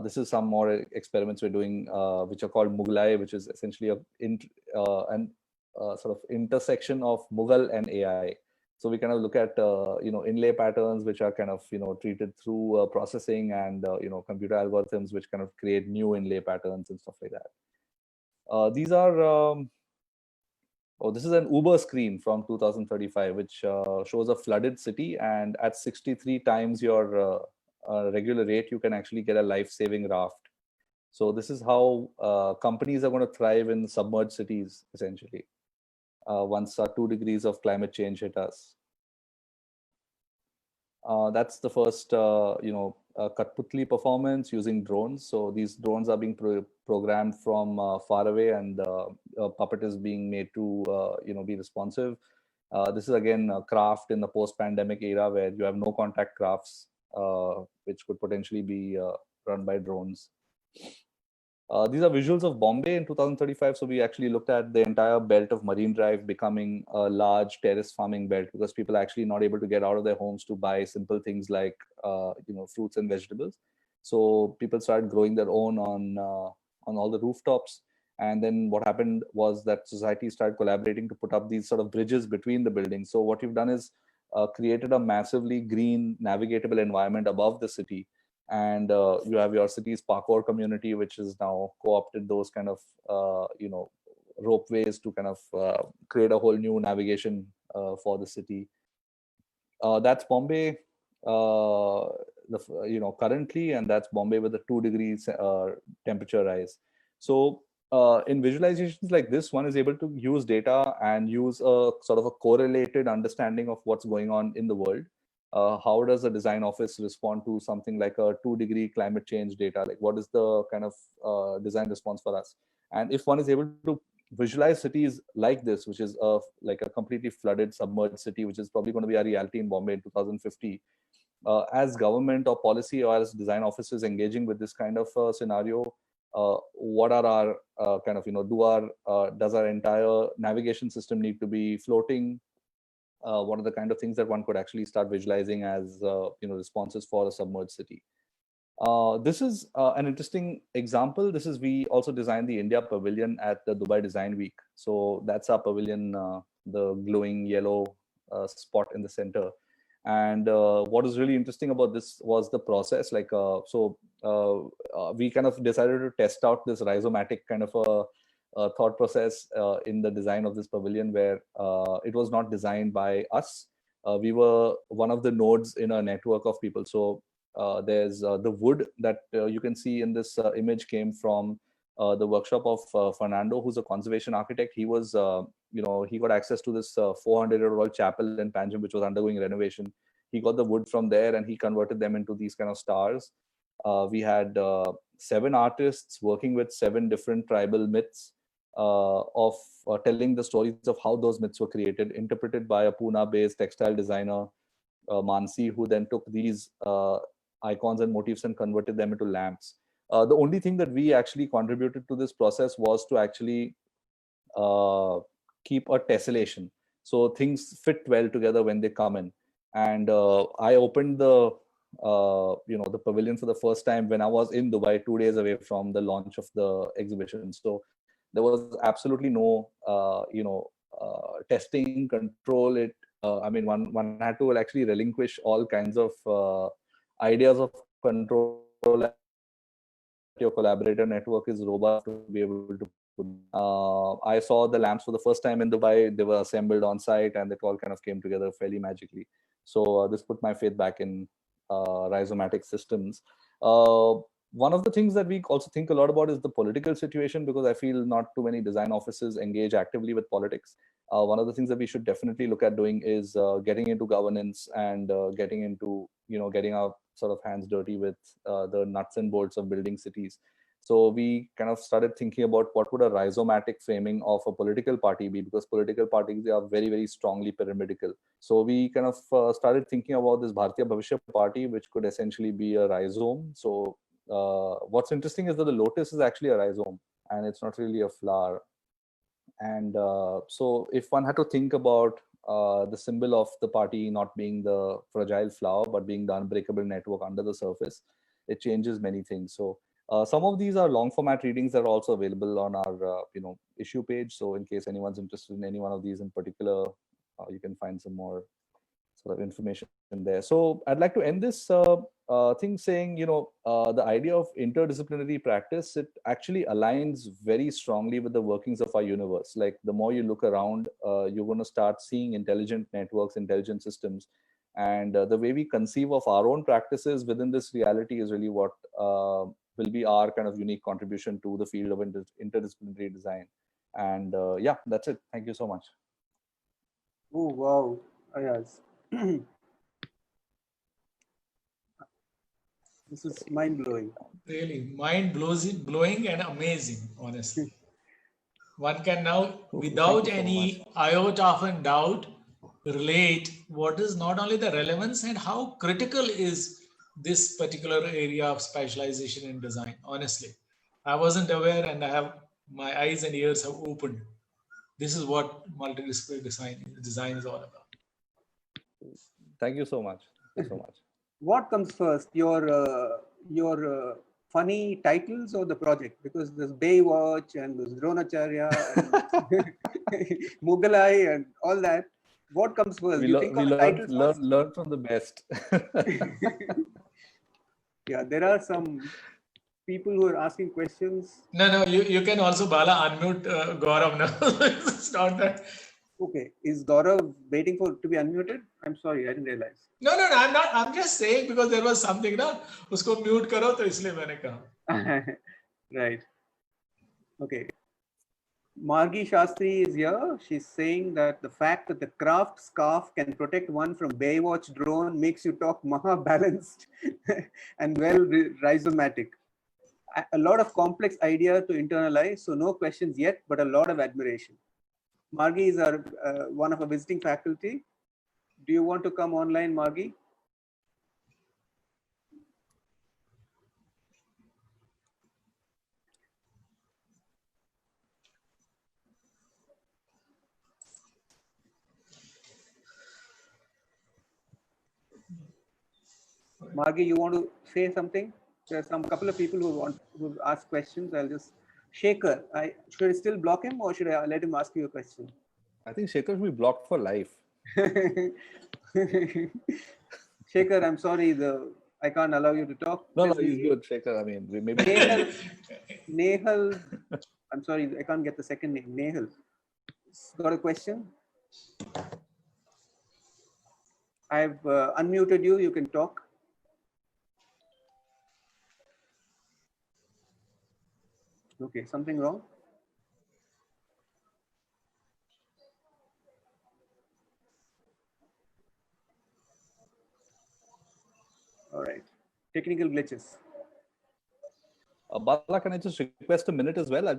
Speaker 1: This is some more experiments we're doing, which are called Mughlai, which is essentially an sort of intersection of Mughal and AI. So we kind of look at inlay patterns which are kind of treated through processing, and computer algorithms which kind of create new inlay patterns and stuff like that. These are this is an Uber screen from 2035, which shows a flooded city, and at 63 times your regular rate, you can actually get a life-saving raft. So this is how companies are going to thrive in submerged cities, essentially. Once 2 degrees of climate change hit us. That's the first, Kathputli performance using drones. So these drones are being programmed from far away, and a puppet is being made to, be responsive. This is again a craft in the post-pandemic era where you have no contact crafts, which could potentially be run by drones. These are visuals of Bombay in 2035. So we actually looked at the entire belt of Marine Drive becoming a large terrace farming belt, because people are actually not able to get out of their homes to buy simple things like fruits and vegetables. So people started growing their own on all the rooftops. And then what happened was that society started collaborating to put up these sort of bridges between the buildings. So what we've done is created a massively green navigatable environment above the city. And you have your city's parkour community, which has now co-opted those kind of ropeways to kind of create a whole new navigation for the city. That's Bombay. currently, and that's Bombay with a 2 degrees temperature rise. So in visualizations like this, one is able to use data and use a sort of a correlated understanding of what's going on in the world. How does a design office respond to something like a 2-degree climate change data? Like, what is the kind of design response for us? And if one is able to visualize cities like this, which is like a completely flooded, submerged city, which is probably going to be a reality in Bombay in 2050, as government or policy or as design offices engaging with this kind of scenario, what are our kind of, does our entire navigation system need to be floating? What are the kind of things that one could actually start visualizing as responses for a submerged city? This is an interesting example. We also designed the India Pavilion at the Dubai Design Week. So that's our pavilion, the glowing yellow spot in the center. And what was really interesting about this was the process. Like, we kind of decided to test out this rhizomatic kind of a thought process in the design of this pavilion, where it was not designed by us. We were one of the nodes in a network of people. So there's the wood that you can see in this image came from the workshop of Fernando, who's a conservation architect. He was, he got access to this 400-year-old chapel in Panjim, which was undergoing renovation. He got the wood from there and he converted them into these kind of stars. We had 7 artists working with 7 different tribal myths of telling the stories of how those myths were created, interpreted by a Pune-based textile designer, Mansi, who then took these icons and motifs and converted them into lamps. The only thing that we actually contributed to this process was to actually keep a tessellation, so things fit well together when they come in. And I opened the the pavilion for the first time when I was in Dubai, 2 days away from the launch of the exhibition. So there was absolutely no testing, control. One had to actually relinquish all kinds of ideas of control. Your collaborator network is robust to be able to put. I saw the lamps for the first time in Dubai. They were assembled on site and it all kind of came together fairly magically. So this put my faith back in rhizomatic systems. One of the things that we also think a lot about is the political situation, because I feel not too many design offices engage actively with politics. One of the things that we should definitely look at doing is getting into governance and getting into, getting our sort of hands dirty with the nuts and bolts of building cities. So we kind of started thinking about what would a rhizomatic framing of a political party be, because political parties, they are very, very strongly pyramidal. So we kind of started thinking about this Bharatiya Bhavishya Party, which could essentially be a rhizome. So what's interesting is that the lotus is actually a rhizome and it's not really a flower. And so if one had to think about the symbol of the party not being the fragile flower, but being the unbreakable network under the surface, it changes many things. So some of these are long format readings that are also available on our issue page. So in case anyone's interested in any one of these in particular, you can find some more sort of information there. So I'd like to end this thing saying, the idea of interdisciplinary practice, it actually aligns very strongly with the workings of our universe. Like, the more you look around, you're going to start seeing intelligent networks, intelligent systems. And the way we conceive of our own practices within this reality is really what will be our kind of unique contribution to the field of interdisciplinary design. And yeah, that's it. Thank you so much.
Speaker 2: Oh, wow. Yes. This is mind-blowing.
Speaker 3: Really, mind-blowing and amazing, honestly. One can now, without any iota of a doubt, relate what is not only the relevance and how critical is this particular area of specialization in design. Honestly, I wasn't aware, and my eyes and ears have opened. This is what multidisciplinary design is all about.
Speaker 1: Thank you so much. Thank you so much.
Speaker 2: What comes first, your funny titles or the project? Because there's Baywatch and there's Dronacharya and Mughalai and all that. What comes first?
Speaker 1: We learn from the best.
Speaker 2: Yeah, there are some people who are asking questions.
Speaker 3: No, you can also, Bala, unmute Gaurav now. It's not that.
Speaker 2: Okay, is Gaurav waiting to be unmuted? I'm sorry, I didn't realize.
Speaker 3: No, I'm not. I'm just saying because there was something ना उसको mute करो तो इसलिए मैंने कहा.
Speaker 2: Right. Okay. Margi Shastri is here. She's saying that the fact that the craft scarf can protect one from Baywatch drone makes you talk maha balanced and well rhizomatic. A lot of complex idea to internalize, so no questions yet, but a lot of admiration. Margi is our one of our visiting faculty. Do you want to come online, Margi? Margi, you want to say something? There are some couple of people who ask questions. I'll just Shekhar. Should I still block him or should I let him ask you a question?
Speaker 1: I think Shekhar should be blocked for life.
Speaker 2: Shekhar, I'm sorry, I can't allow you to talk.
Speaker 1: No, he's good, Shekhar. I mean, maybe
Speaker 2: Nehal. I'm sorry, I can't get the second name. Nehal. Got a question? I've unmuted you. You can talk. Okay, something wrong? All right, technical glitches.
Speaker 1: Bala, can I just request a minute as well? I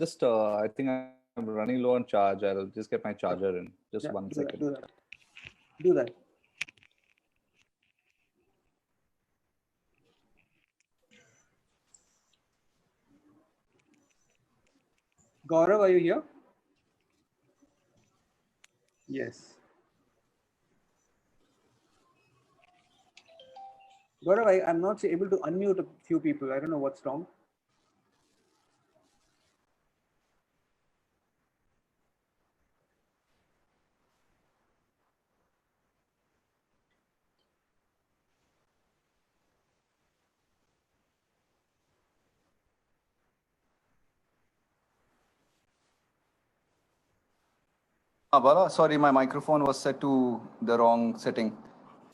Speaker 1: think I'm running low on charge. I'll just get my charger in. Just 1 second.
Speaker 2: Do that. Gaurav, are you here? Yes. Gaurav, I'm not able to unmute a few people. I don't know what's wrong.
Speaker 4: Bala, sorry, my microphone was set to the wrong setting.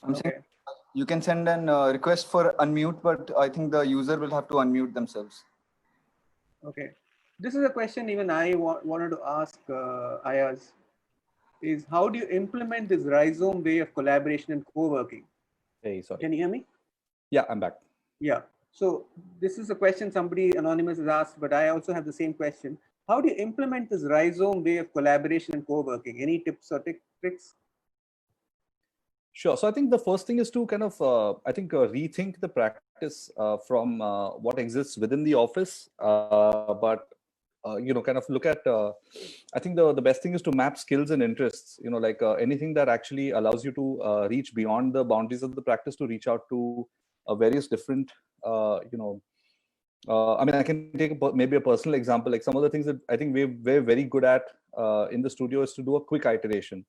Speaker 4: I'm saying you can send an request for unmute, but I think the user will have to unmute themselves.
Speaker 2: Okay. This is a question even I wanted to ask Ayaz, is how do you implement this rhizome way of collaboration and co-working?
Speaker 1: Hey, sorry.
Speaker 2: Can you hear me?
Speaker 1: Yeah, I'm back.
Speaker 2: Yeah. So this is a question somebody anonymous has asked, but I also have the same question. How do you implement this rhizome way of collaboration and co-working? Any tips or tricks?
Speaker 1: Sure. So I think the first thing is to kind of, rethink the practice from what exists within the office, but kind of look at. I think the best thing is to map skills and interests. Like anything that actually allows you to reach beyond the boundaries of the practice to reach out to various different, I can take maybe a personal example. Like some of the things that I think we're very good at in the studio is to do a quick iteration.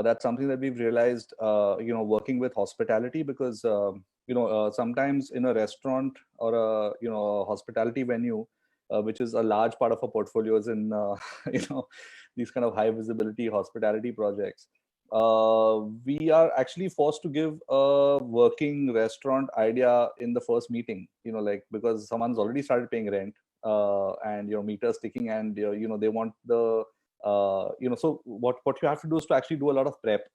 Speaker 1: That's something that we've realized, working with hospitality, because sometimes in a restaurant or a hospitality venue, which is a large part of our portfolios in these kind of high visibility hospitality projects. We are actually forced to give a working restaurant idea in the first meeting, because someone's already started paying rent and your meter's ticking, and they want the so what you have to do is to actually do a lot of prep.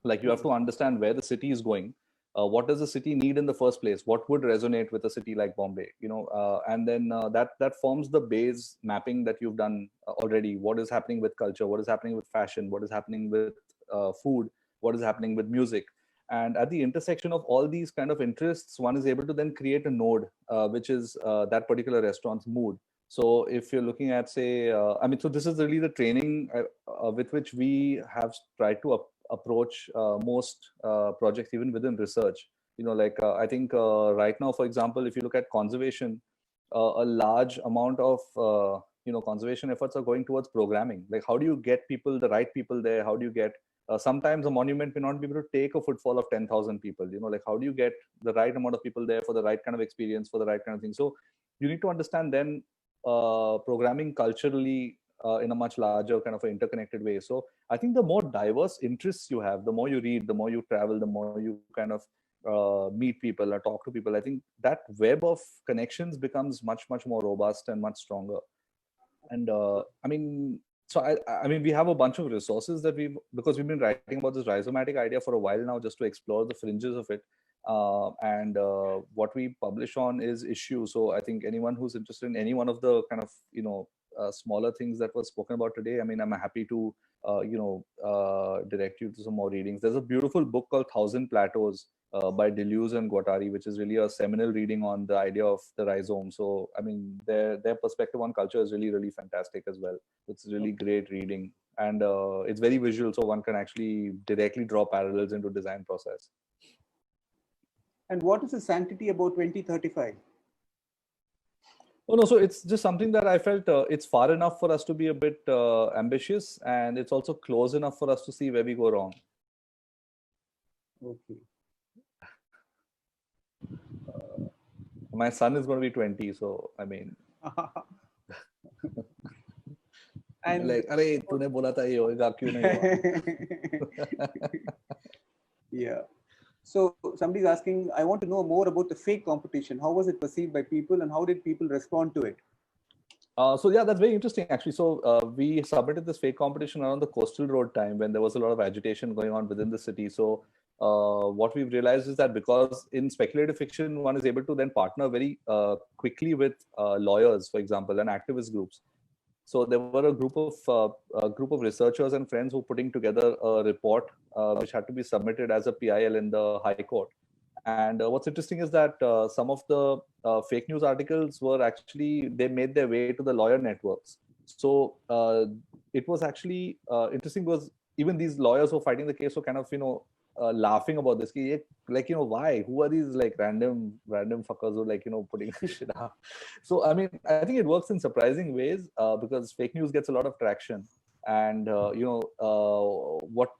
Speaker 1: Like you have to understand where the city is going. What does the city need in the first place? What would resonate with a city like Bombay? And then that forms the base mapping that you've done already. What is happening with culture? What is happening with fashion? What is happening with food? What is happening with music? And at the intersection of all these kind of interests, one is able to then create a node, which is that particular restaurant's mood. So if you're looking at, say, so this is really the training with which we have tried to approach most projects, even within research. I think right now, for example, if you look at conservation, a large amount of conservation efforts are going towards programming. Like, how do you get the right people there? How do you get sometimes a monument may not be able to take a footfall of 10,000 people. Like, how do you get the right amount of people there for the right kind of experience, for the right kind of thing? So you need to understand then programming culturally in a much larger kind of interconnected way. So I think the more diverse interests you have, the more you read, the more you travel, the more you kind of meet people or talk to people, I think that web of connections becomes much, much more robust and much stronger. And I mean, so I mean, we have a bunch of resources that because we've been writing about this rhizomatic idea for a while now, just to explore the fringes of it. And what we publish on is Issuu. So I think anyone who's interested in any one of the kind of, smaller things that was spoken about today, I mean, I'm happy to, direct you to some more readings. There's a beautiful book called Thousand Plateaus by Deleuze and Guattari, which is really a seminal reading on the idea of the rhizome. So, I mean, their perspective on culture is really, really fantastic as well. It's really great reading. And it's very visual, so one can actually directly draw parallels into design process.
Speaker 2: And what is the sanctity about 2035?
Speaker 1: Oh, no, so it's just something that I felt it's far enough for us to be a bit ambitious, and it's also close enough for us to see where we go wrong.
Speaker 2: Okay.
Speaker 1: My son is going to be 20, so I mean.
Speaker 2: And
Speaker 1: like, "Arey, तूने बोला था ये होएगा, क्यों नहीं हुआ?"
Speaker 2: Yeah. So somebody's asking, I want to know more about the fake competition. How was it perceived by people, and how did people respond to it?
Speaker 1: So yeah, that's very interesting actually. So we submitted this fake competition around the Coastal Road time when there was a lot of agitation going on within the city. So what we've realized is that because in speculative fiction, one is able to then partner very quickly with lawyers, for example, and activist groups. So there were a group of researchers and friends who were putting together a report which had to be submitted as a PIL in the High Court. And what's interesting is that some of the fake news articles were actually, they made their way to the lawyer networks. So it was actually interesting because even these lawyers who were fighting the case were kind of, laughing about this. Like, why? Who are these like random fuckers who like, putting this shit out? So, I mean, I think it works in surprising ways because fake news gets a lot of traction. And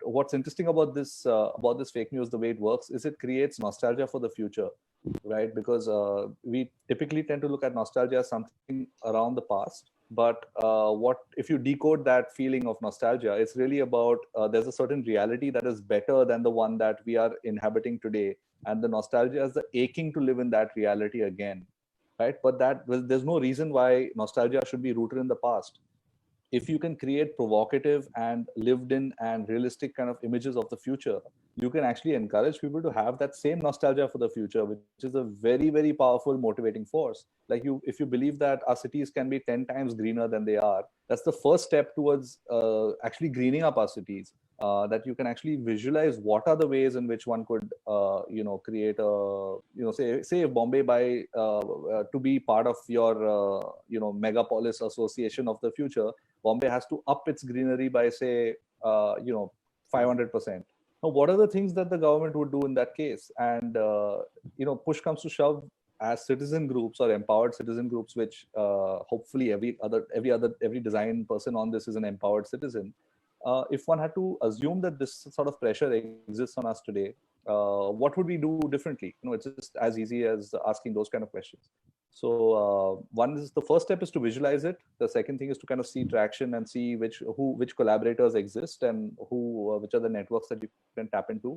Speaker 1: what's interesting about this fake news, the way it works, is it creates nostalgia for the future, right? Because we typically tend to look at nostalgia as something around the past, but what if you decode that feeling of nostalgia, it's really about there's a certain reality that is better than the one that we are inhabiting today, and the nostalgia is the aching to live in that reality again, right? But there's no reason why nostalgia should be rooted in the past. If you can create provocative and lived in and realistic kind of images of the future, you can actually encourage people to have that same nostalgia for the future, which is a very, very powerful motivating force. Like if you believe that our cities can be 10 times greener than they are, that's the first step towards actually greening up our cities. That you can actually visualize what are the ways in which one could, create a, say if Bombay to be part of your, megapolis association of the future, Bombay has to up its greenery by say, 500%. Now, what are the things that the government would do in that case? And, push comes to shove, as citizen groups or empowered citizen groups, which hopefully every design person on this is an empowered citizen. If one had to assume that this sort of pressure exists on us today, what would we do differently? It's just as easy as asking those kind of questions. So the first step is to visualize it. The second thing is to kind of see traction and see which collaborators exist and which are the networks that you can tap into.